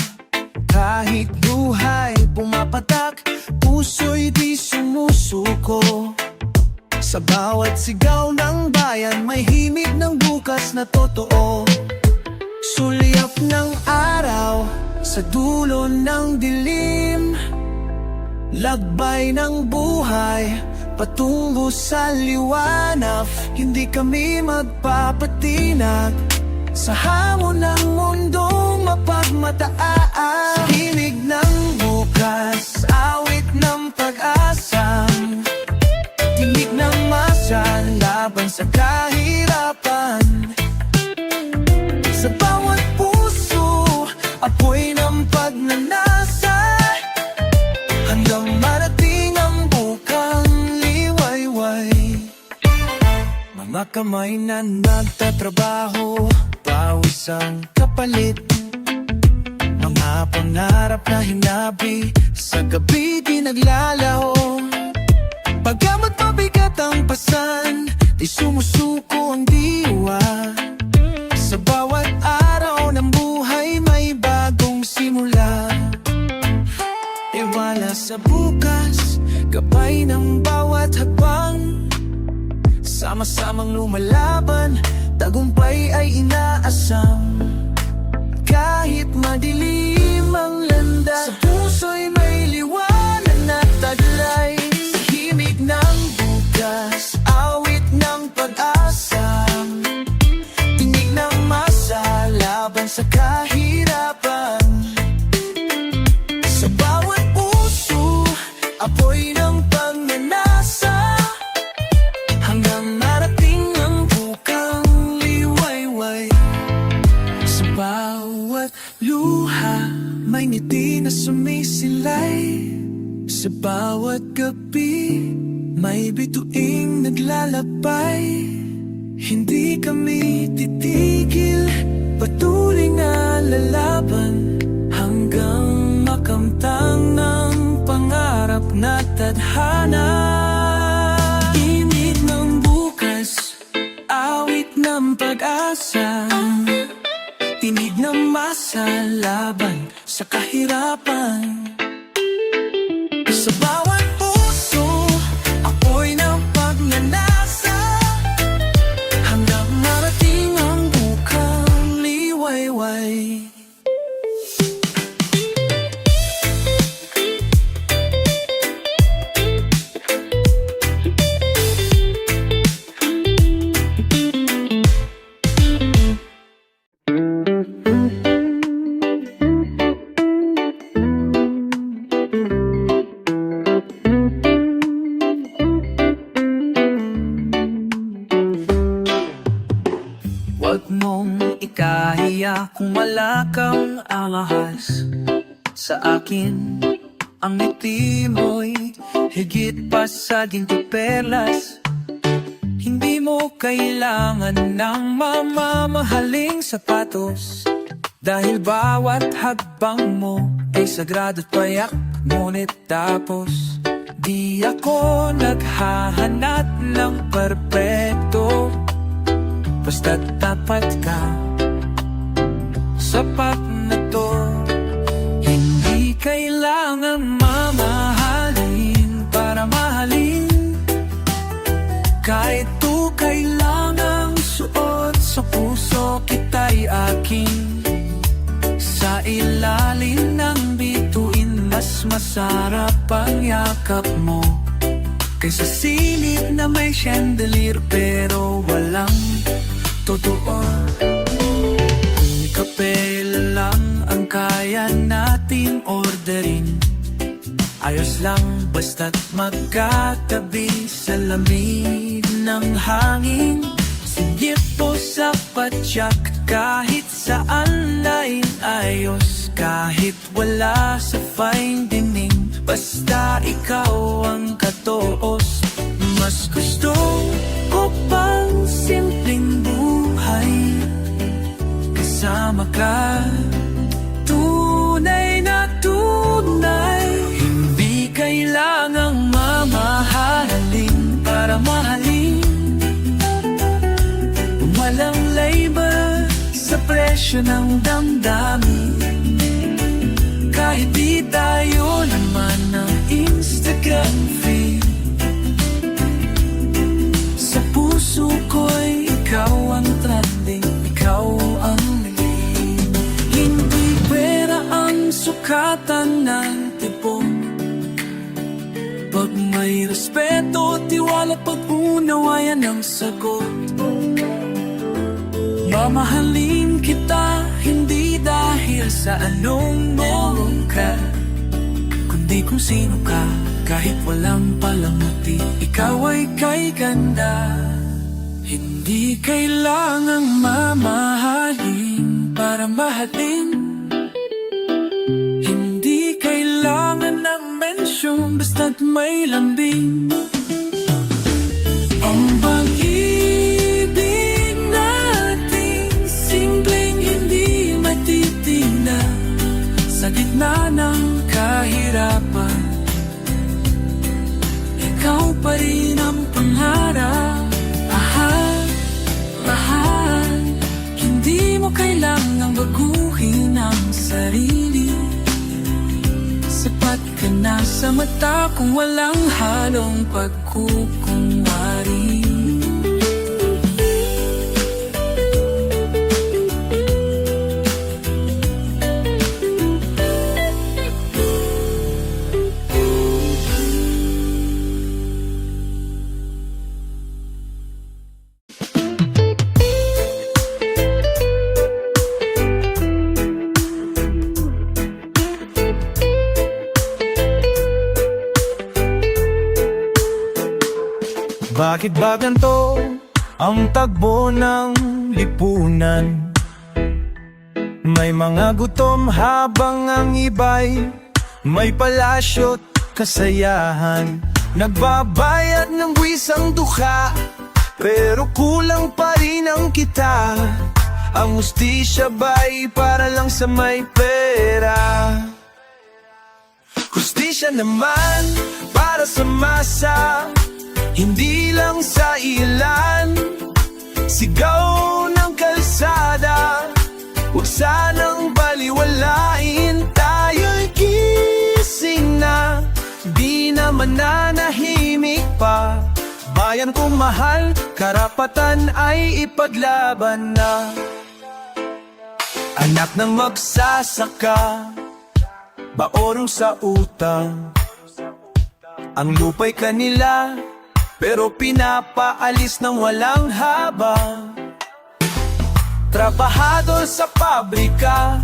Kahit buhay pumapatak, puso'y di sumusuko. Sa bawat sigaw ng bayan, may himig ng bukas na totoo. Sulyap ng araw sa dulo ng dilim, lagbay ng buhay patungo sa liwanag. Hindi kami magpapatinag sa hamon ng mundong mapagmataas. Sa himig ng bukas, awit ng pag-asa. Tinig ng masa, laban sa kahirapan. Sa bawat puso, apoy ng pagnanasa. Hanggang marating ang bukang liwayway. Mga kamay na nagtatrabaho, pawis ang kapalit. Mga pangarap na hinabi, sa gabi di naglalaho. Pagkamat mabigat ang pasan, di sumusuko ang diwa. Sa bawat araw ng buhay may bagong simula. Iwala sa bukas, gabay ng bawat hakbang. Sama-samang lumalaban, tagumpay ay inaasam. Kahit madilim ang landas, sa puso'y may liwanag na taglay. Sa himig ng bukas, awit ng pag-asa. Tinig ng masa, laban sa kahirapan. Sa bawat puso, apoy ng pagnanasa. Hanggang marating ang bukang sila'y sa bawat gabi may bituing naglalakbay. Hindi kami titigil, patuloy na lalaban hanggang makamtang ng pangarap na tadhana. Init ng bukas, awit ng pag-asa, tinig ng masa laban sa kahirapan. Sa bawat puso, apoy ng pagnanasa hanggang marating ang bukang liwayway. Huwag mong ikahiya kung wala kang ahas. Sa akin, ang ngiti mo'y higit pa sa ginto perlas. Hindi mo kailangan ng mamamahaling sapatos, dahil bawat hakbang mo ay sagrado at payak. Ngunit tapos, di ako naghahanap ng perpekto. Basta't tapat ka, sapat na to. Hindi kailangan mamahalin para mahalin. Kahit to kailangang suot sa puso, kita'y akin. Sa ilalim ng bituin, mas masarap ang yakap mo kaysa silid na may chandelier pero walang totoo. Kung kapela lang ang kaya natin orderin, ayos lang basta't magkatabi sa lamig ng hangin. Sige po sa patyak, kahit saan ay ayos, kahit wala sa fine dining, basta ikaw ang katoos. Mas gusto ko pang simpleng buhay kasama ka, tunay na tunay. Hindi kailangang mamahalin para mahalin. Walang labor sa presyo ng damdamin. Kahit di tayo naman ng Instagram feed, sa puso ko'y ikaw ang trending, ikaw ang naging. Hindi pera ang sukatan ng tipong, pag may respeto, tiwala, pag-unawayan ang sagot. Mamahalin kita, hindi dahil sa anong meron ka, kundi kung sino ka. Kahit walang palamuti, ikaw ay kay ganda. Hindi kailangang mamahalin para mahalin. Hindi kailangan ng mensyon, basta't may lambing. Ang pag-ibig natin, simpleng hindi matitina. Sa gitna ng kahirapan, ikaw pa rin ang pangarap. Mahal, hindi mo kailangang baguhin ang sarili. Sapat ka na sa mata kung walang halong pagkukunwari. Bakit ba ganito ang tagbo ng lipunan? May mga gutom habang ang iba'y May palasyo't kasayahan, nagbabayad ng buwisang dukha, pero kulang pa rin ang kita. Ang hustisya ba'y para lang sa may pera? Hustisya naman para sa masa, hindi lang sa ilan. Sigaw ng kalsada, huwag sanang baliwalain. Tayo'y gising na, di na mananahimik pa. Bayan kong mahal, karapatan ay ipaglaban na. Anak ng magsasaka, baorong sa utang. Ang lupa'y kanila, pero pinapaalis ng walang habang. Trabahador sa pabrika,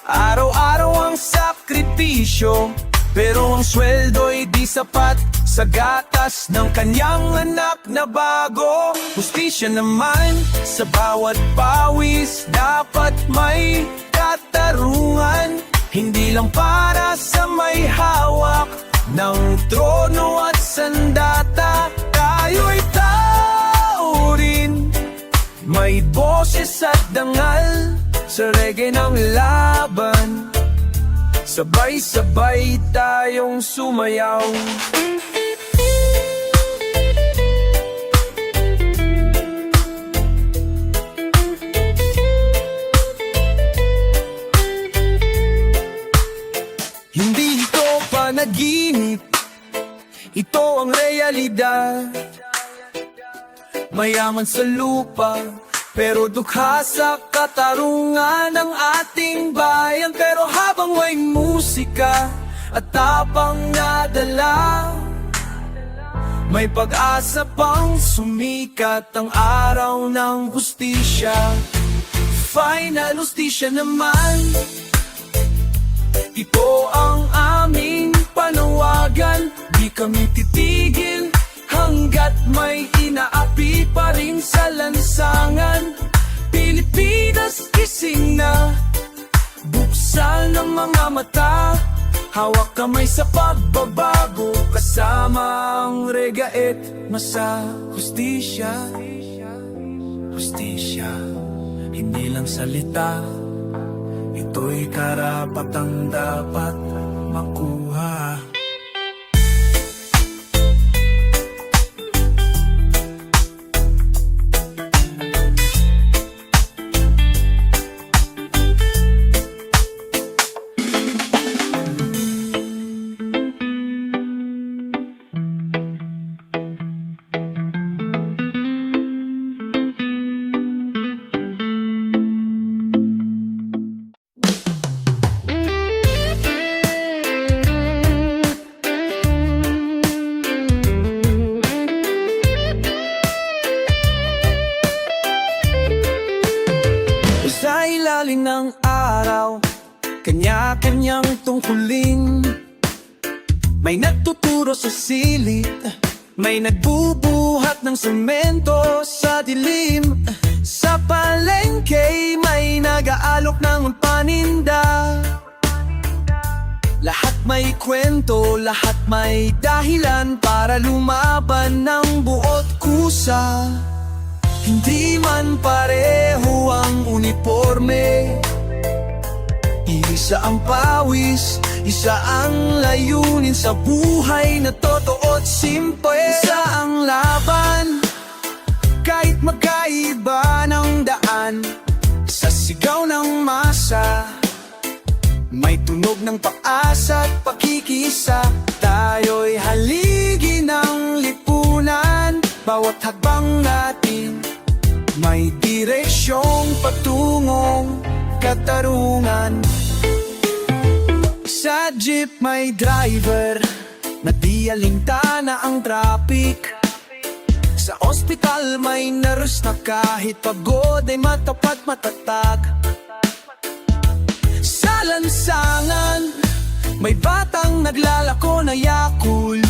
araw-araw ang sakripisyo, pero ang sweldo'y di sapat sa gatas ng kanyang anak na bago. Hustisya naman sa bawat pawis, dapat may katarungan. Hindi lang para sa may hawak ng trono at sandata. Tayo'y tao rin, may boses at dangal sa reggae ng laban. Sabay-sabay tayong sumayaw. Hindi ito panaginip, ito ang realidad. Mayaman sa lupa, pero dukha sa katarungan ng ating bayan. Pero habang may musika at tapang nadala, may pag-asa pang sumikat ang araw ng hustisya. Final hustisya naman, ito ang aming panawagan. Di kami titigil hanggat may inaapi pa rin sa lansangan. Pilipinas gising na, buksan ng mga mata. Hawak kamay sa pagbabago, kasama ang regaet masa. Hustisya, hustisya, hindi lang salita, ito'y karapatang dapat makuha. Sa ilalim ng araw, kanya-kanyang tungkulin. May nagtuturo sa silid, may nagbubuhat ng semento sa dilim. Sa palengke, may nag-aalok ng paninda. Lahat may kwento, lahat may dahilan para lumaban ng buot kusa. Hindi man pareho ang uniforme, isa ang pawis, isa ang layunin sa buhay na totoo at simple. Isa ang laban, kahit magkaiba ng daan. Sa sigaw ng masa, may tunog ng pag-asa at pakikisa. Tayo'y haligi ng lipunan, bawat hakbang natin may direksyong patungong katarungan. Sa jeep may driver, na di alintana ang traffic. Sa ospital may nurse na kahit pagod ay matapat matatag. Sa lansangan may batang naglalako na yakul.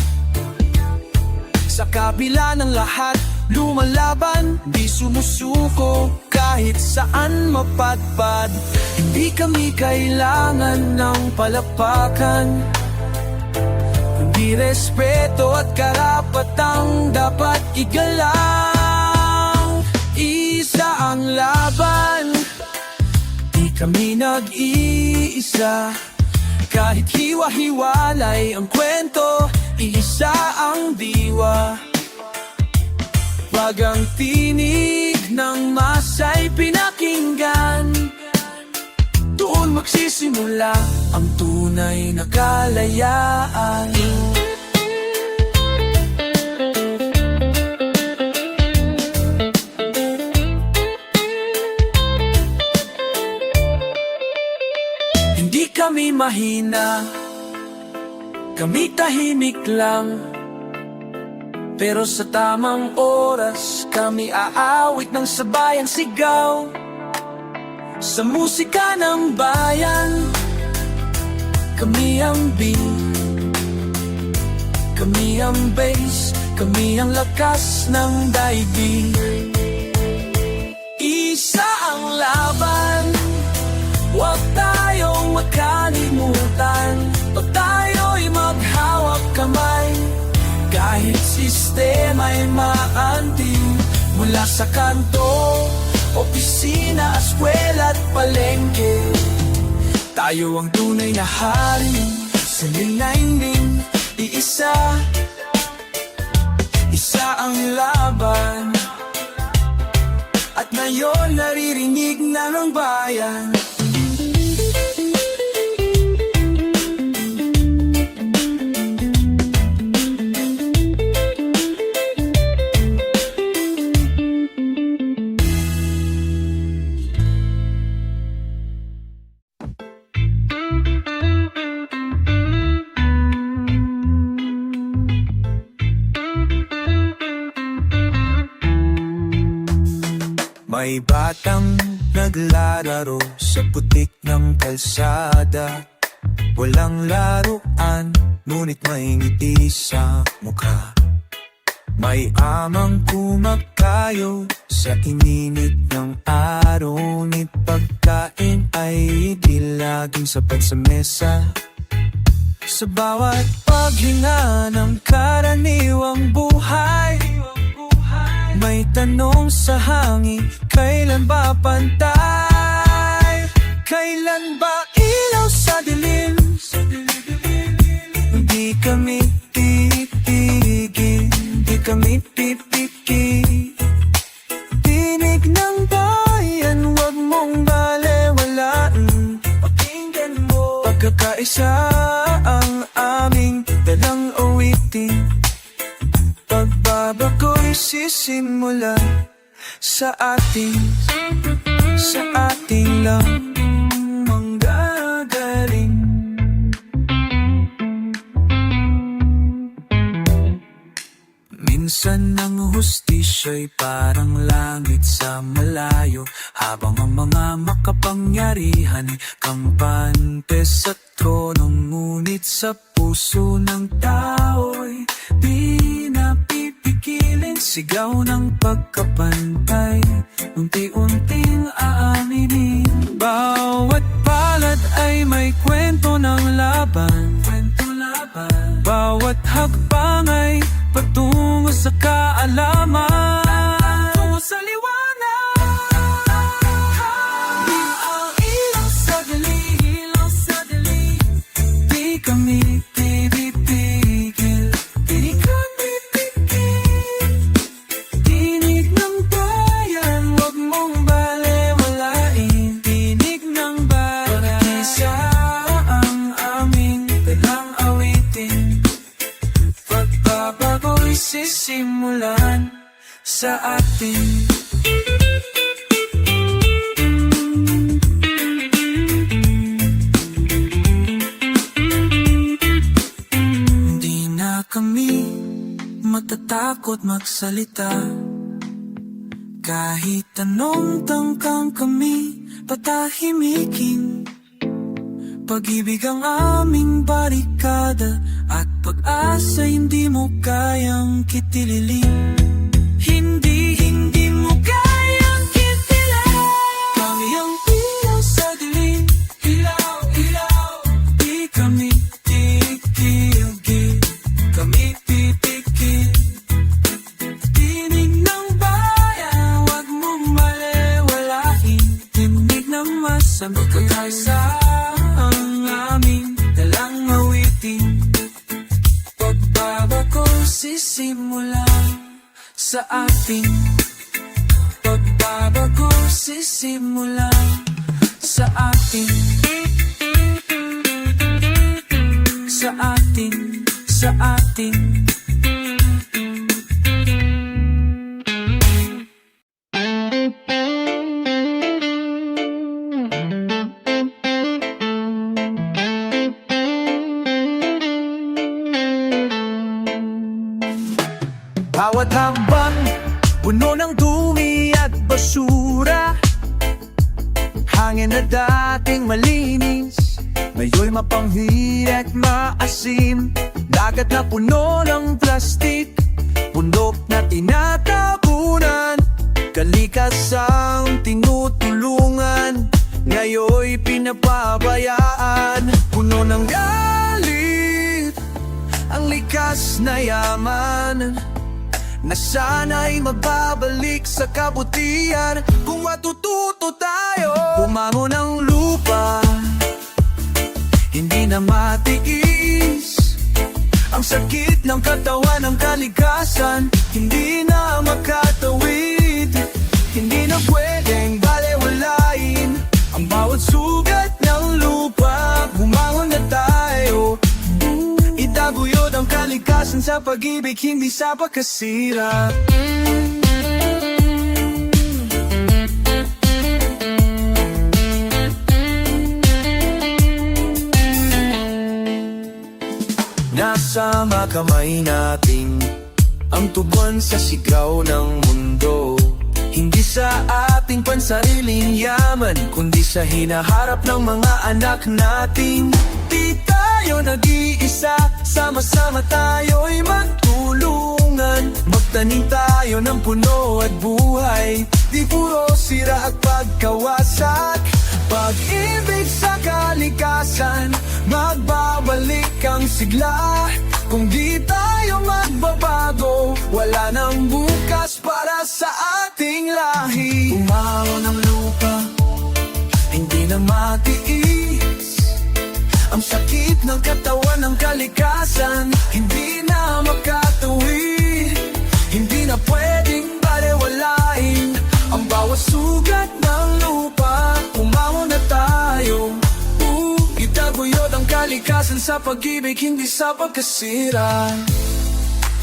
Sa kabila ng lahat, lumalaban, di sumusuko kahit saan mapadpad. Hindi kami kailangan ng palapakan, kundi respeto at karapatang dapat igalang. Isa ang laban, di kami nag-iisa. Kahit hiwa-hiwalay ang kwento, iisa ang diwa. Pag ang tinig ng masa'y pinakinggan, doon magsisimula ang tunay na kalayaan. Hindi kami mahina, kami tahimik lang. Pero sa tamang oras, kami aawit ng sabayang sigaw. Sa musika ng bayan, kami ang beat, kami ang bass, kami ang lakas ng daigdig. Isa ang laban, huwag tayong makalimutan. Pag tayo'y maghawak kamay, kahit sistema'y maanting. Mula sa kanto, opisina, eskwela at palengke, tayo ang tunay na hari sa lilainin. Iisa, isa ang laban, at ngayon naririnig na ng bayan. May batang naglalaro sa putik ng kalsada. Walang laruan, ngunit may ngiti sa mukha. May amang kumakayo sa ininit ng araw. Ngunit pagkain ay di laging sapat sa mesa. Sa bawat paghinga ng karaniwang buhay, may tanong sa hangin, kailan ba pantay? Kailan ba ilaw sa dilim? Hindi kami titigil, hindi kami pipikil. Tinig ng bayan, huwag mong balewalain. Pakinggan mo, pagkakaisa ang aming dalang awitin. Pagbabago'y sisimula sa ating lang manggagaling. Minsan ang hustisya'y parang langit sa malayo, habang ang mga makapangyarihan ay kampante sa trono. Ngunit sa puso ng tao'y di napipigilin sigaw ng pagkapantay, unti-unting aaminin. Bawat palad ay may kwento ng laban, bawat hakbang ay patungo sa kaalaman, patungo sa liwanag. Ang ilaw sa dali, di kami pipipigil, di kami pipigil. Tinig ng bayan, huwag mong balewalain. Tinig ng bayan, isa ang aming dalang awitin. Pagbabago'y sisimulan sa atin. Hindi na kami matatakot magsalita. Kahit anong tangkang kami patahimikin. Pag-ibig ang aming barikada, at pag-asa hindi mo kayang kitililin. Hindi sisimulan sa ating pagbabago, sisimulan sa ating Bawat hakbang, puno ng dumi at basura. Hangin na dating malinis, ngayon'y mapanghid at maasim. Dagat na puno ng plastik, bundok na tinatabunan. Kalikasang tinutulungan, ngayon'y pinapabayaan. Puno ng galit, ang likas na yaman, na sana'y magbabalik sa kabutihan kung matututo tayo. Bumangon ng lupa, hindi na matiis. Ang sakit ng katawan ng kalikasan, hindi na makatawid. Hindi na pwedeng balewalain ang bawat sugat ng lupa. Bumangon na tayo, itaguyod ang kalikasan sa pag-ibig, hindi sa pagkasira. Nasa mga kamay natin ang tugon sa sigaw ng mundo. Hindi sa ating pansariling yaman, kundi sa hinaharap ng mga anak natin. Di tayo nag-iisa, sama-sama tayo'y magtulungan. Magtanim tayo ng puno at buhay, di puro sira at pagkawasak. Pag-ibig sa kalikasan, magbabalik ang sigla. Kung di tayo magbabago, wala nang bukas para sa ating lahi. Umaon ang lupa, hindi na matiis. Ang sakit ng katawan ng kalikasan, hindi na makatawid. Hindi na pwedeng balewalain ang bawat sugat ng lupa. Umaon na tayo, itaguyod ang kalikasan sa pag-ibig, hindi sa pagkasira.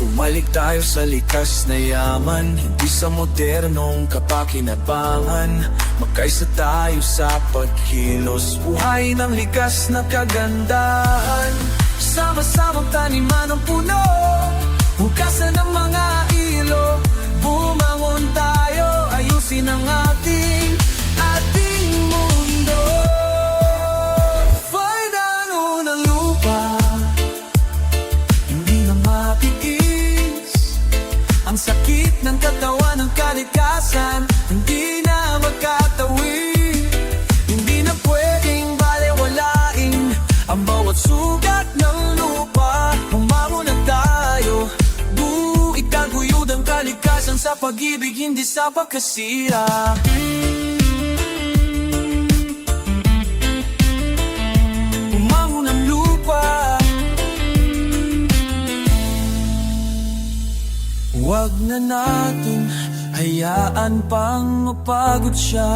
Bumalik tayo sa likas na yaman, hindi sa modernong kapakinabangan. Magkaisa tayo sa pagkilos, buhay ng likas na kagandahan. Sama-samang taniman ng puno, hugasan ng mga ilog. Bumangon tayo, ayusin ang ating mundo. Pagdano ng lupa, hindi na matiis. Ang sakit ng katawan ng kalikasan, hindi na magkatawid. Hindi na pwedeng balewalain ang bawat sugat ng lupa. Bumangon na tayo, itaguyod ang kalikasan sa pag-ibig, hindi sa pagkasira. Bumangon ang lupa, huwag na natin hayaan pang mapagod siya.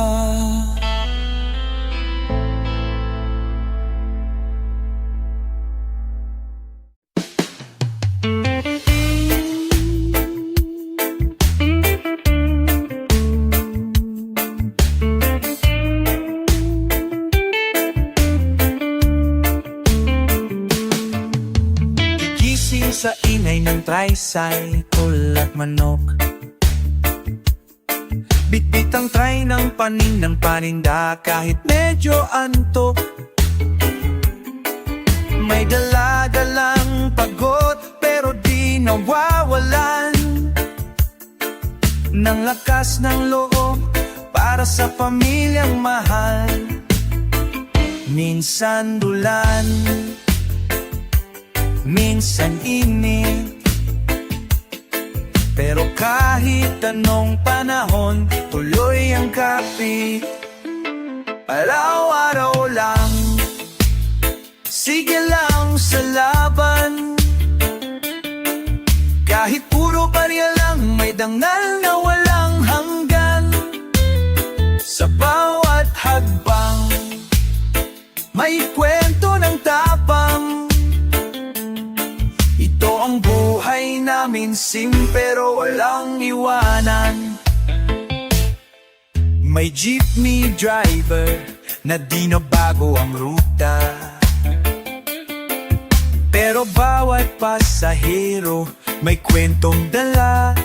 Sa ingay ng tricycle at manok, bitbit ang tray ng panin ng paninda kahit medyo antok. May dala-dalang pagod pero di nawawalan ng lakas ng loob para sa pamilyang mahal. Minsan dulan, minsan init, pero kahit anong panahon, tuloy ang kapit. Araw-araw lang, sige lang sa laban. Kahit puro barya lang, may dangal na walang hanggan. Sa bawat hagbang, may kwento ng tapang. Ito ang buhay namin, pero walang iwanan. May jeepney driver na di na bago ang ruta, pero bawat pasahero may kwentong dala.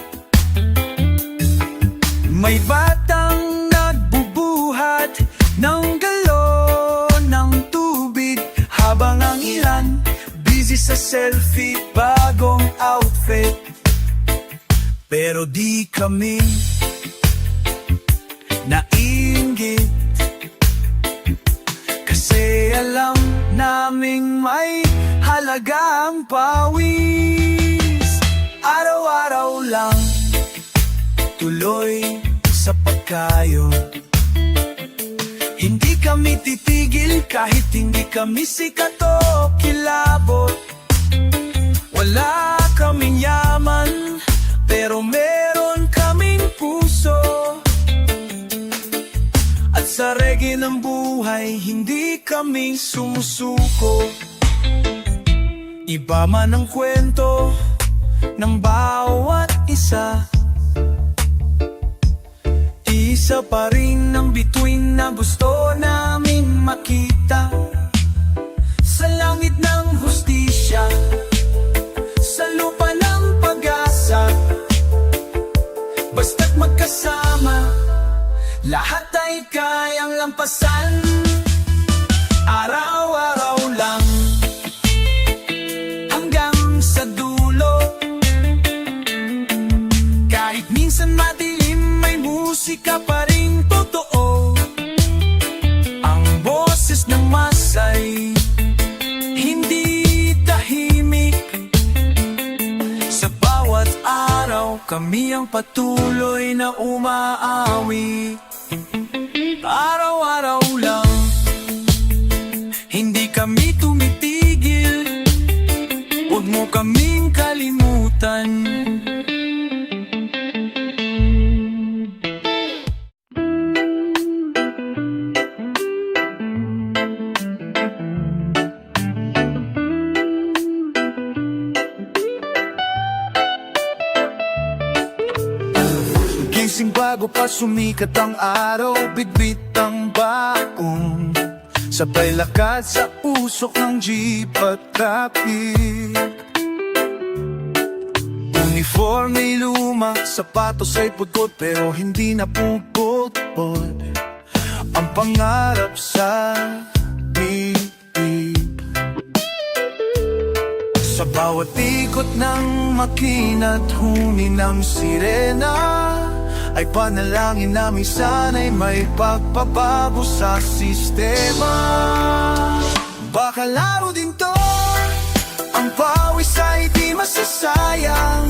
May batang nagbubuhat ng galon ng tubig, habang ang ilan busy sa selfie, bagong outfit. Pero di kami naiinggit, kasi alam naming may halaga ang pawis. Araw-araw lang, tuloy sa pagkayod. Hindi kami titigil kahit hindi kami sikat o kilabot. Wala kaming yaman, pero meron kaming puso. At sa reggae ng buhay, hindi kami sumusuko. Iba man ang kwento ng bawat isa, isa pa rin ang bituin na gusto namin makita. Sa langit ng hustisya, sa lupa ng pag-asa, basta't magkasama, lahat ay kayang lampasan. Araw-araw lang, hanggang sa dulo. Kahit minsan madilim, may musika pa rin totoo. Ang boses ng masay, hindi tahimik. Sa bawat araw, kami ang patuloy na umaawi. Araw-araw lang, hindi kami tumitigil. Huwag mo kaming kalimutan. Gising bago pa sumikat ang araw, bitbit ang baon, sabay lakad sa usok ng jeep at traffic. Uniforme luma, sapatos ay pudpud, pero hindi na puputpod ang pangarap sa bibig. Sa bawat ikot ng makina at huni ng sirena, ay panalangin namin sana'y may pagpabago sa sistema. Baka laro din to, ang pawis ay di masasayang.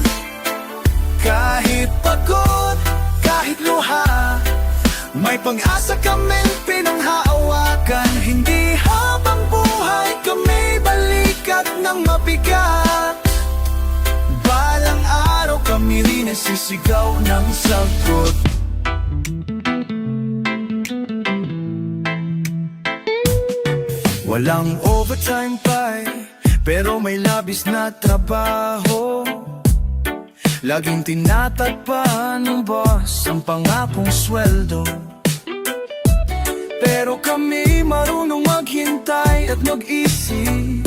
Kahit pagod, kahit luha, may pag-asa kaming pinanghahawakan. Hindi habang buhay kami balikat ng mabigat. Balang araw kami rin nagsisigaw ng sagot. Walang overtime pay, pero may labis na trabaho. Laging tinatagpan ng boss ang pangakong sweldo. Pero kami marunong maghintay at mag-isip.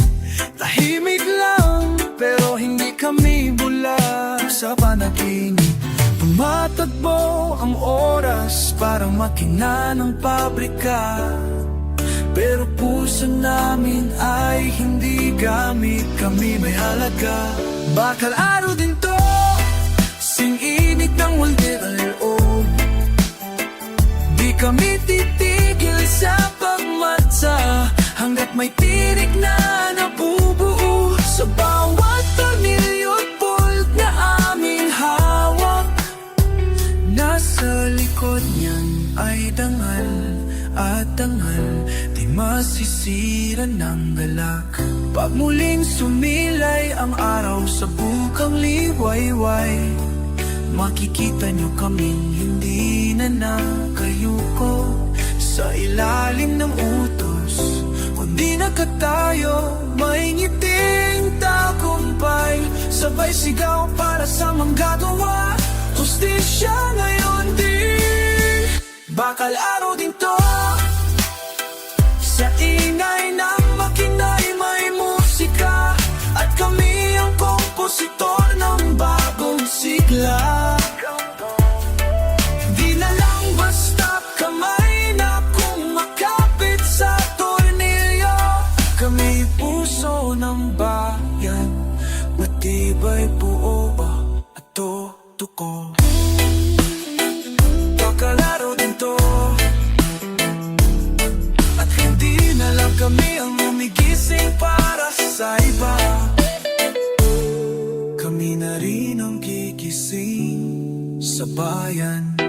Tahimik lang, pero hindi kami bula sa panaginip. Tumatagbo ang oras, parang makina ng pabrika. Pero puso namin ay hindi gamit, kami may halaga. Bakal araw din to, sing-init ng walde-loob. Di kami titigil sa pagmatsa, hanggat may tirik na nabubuo. Sa bawat tornilyo at bolt na aming hawak, nasa likod niyan ay dangal at dangal, di masisira ng galak. Pag muling sumilay ang araw sa bukang liwayway, makikita nyo kaming hindi na nakayuko sa ilalim ng utos, kundi nakatayo, may ngiting tagumpay. Sabay sigaw para sa manggagawa, hustisya ngayon din. Bakal araw din to, sa ingay ng makinay may musika, at kami ang kompositor ng bagong sigla. Di na lang basta kamay na kumakapit sa tornilyo, kami puso ng bayan, matibay buo at tutuko. Bakalaro din to, at hindi na lang kami ang umigising para sa iba, kami na rin ang gigising sa bayan.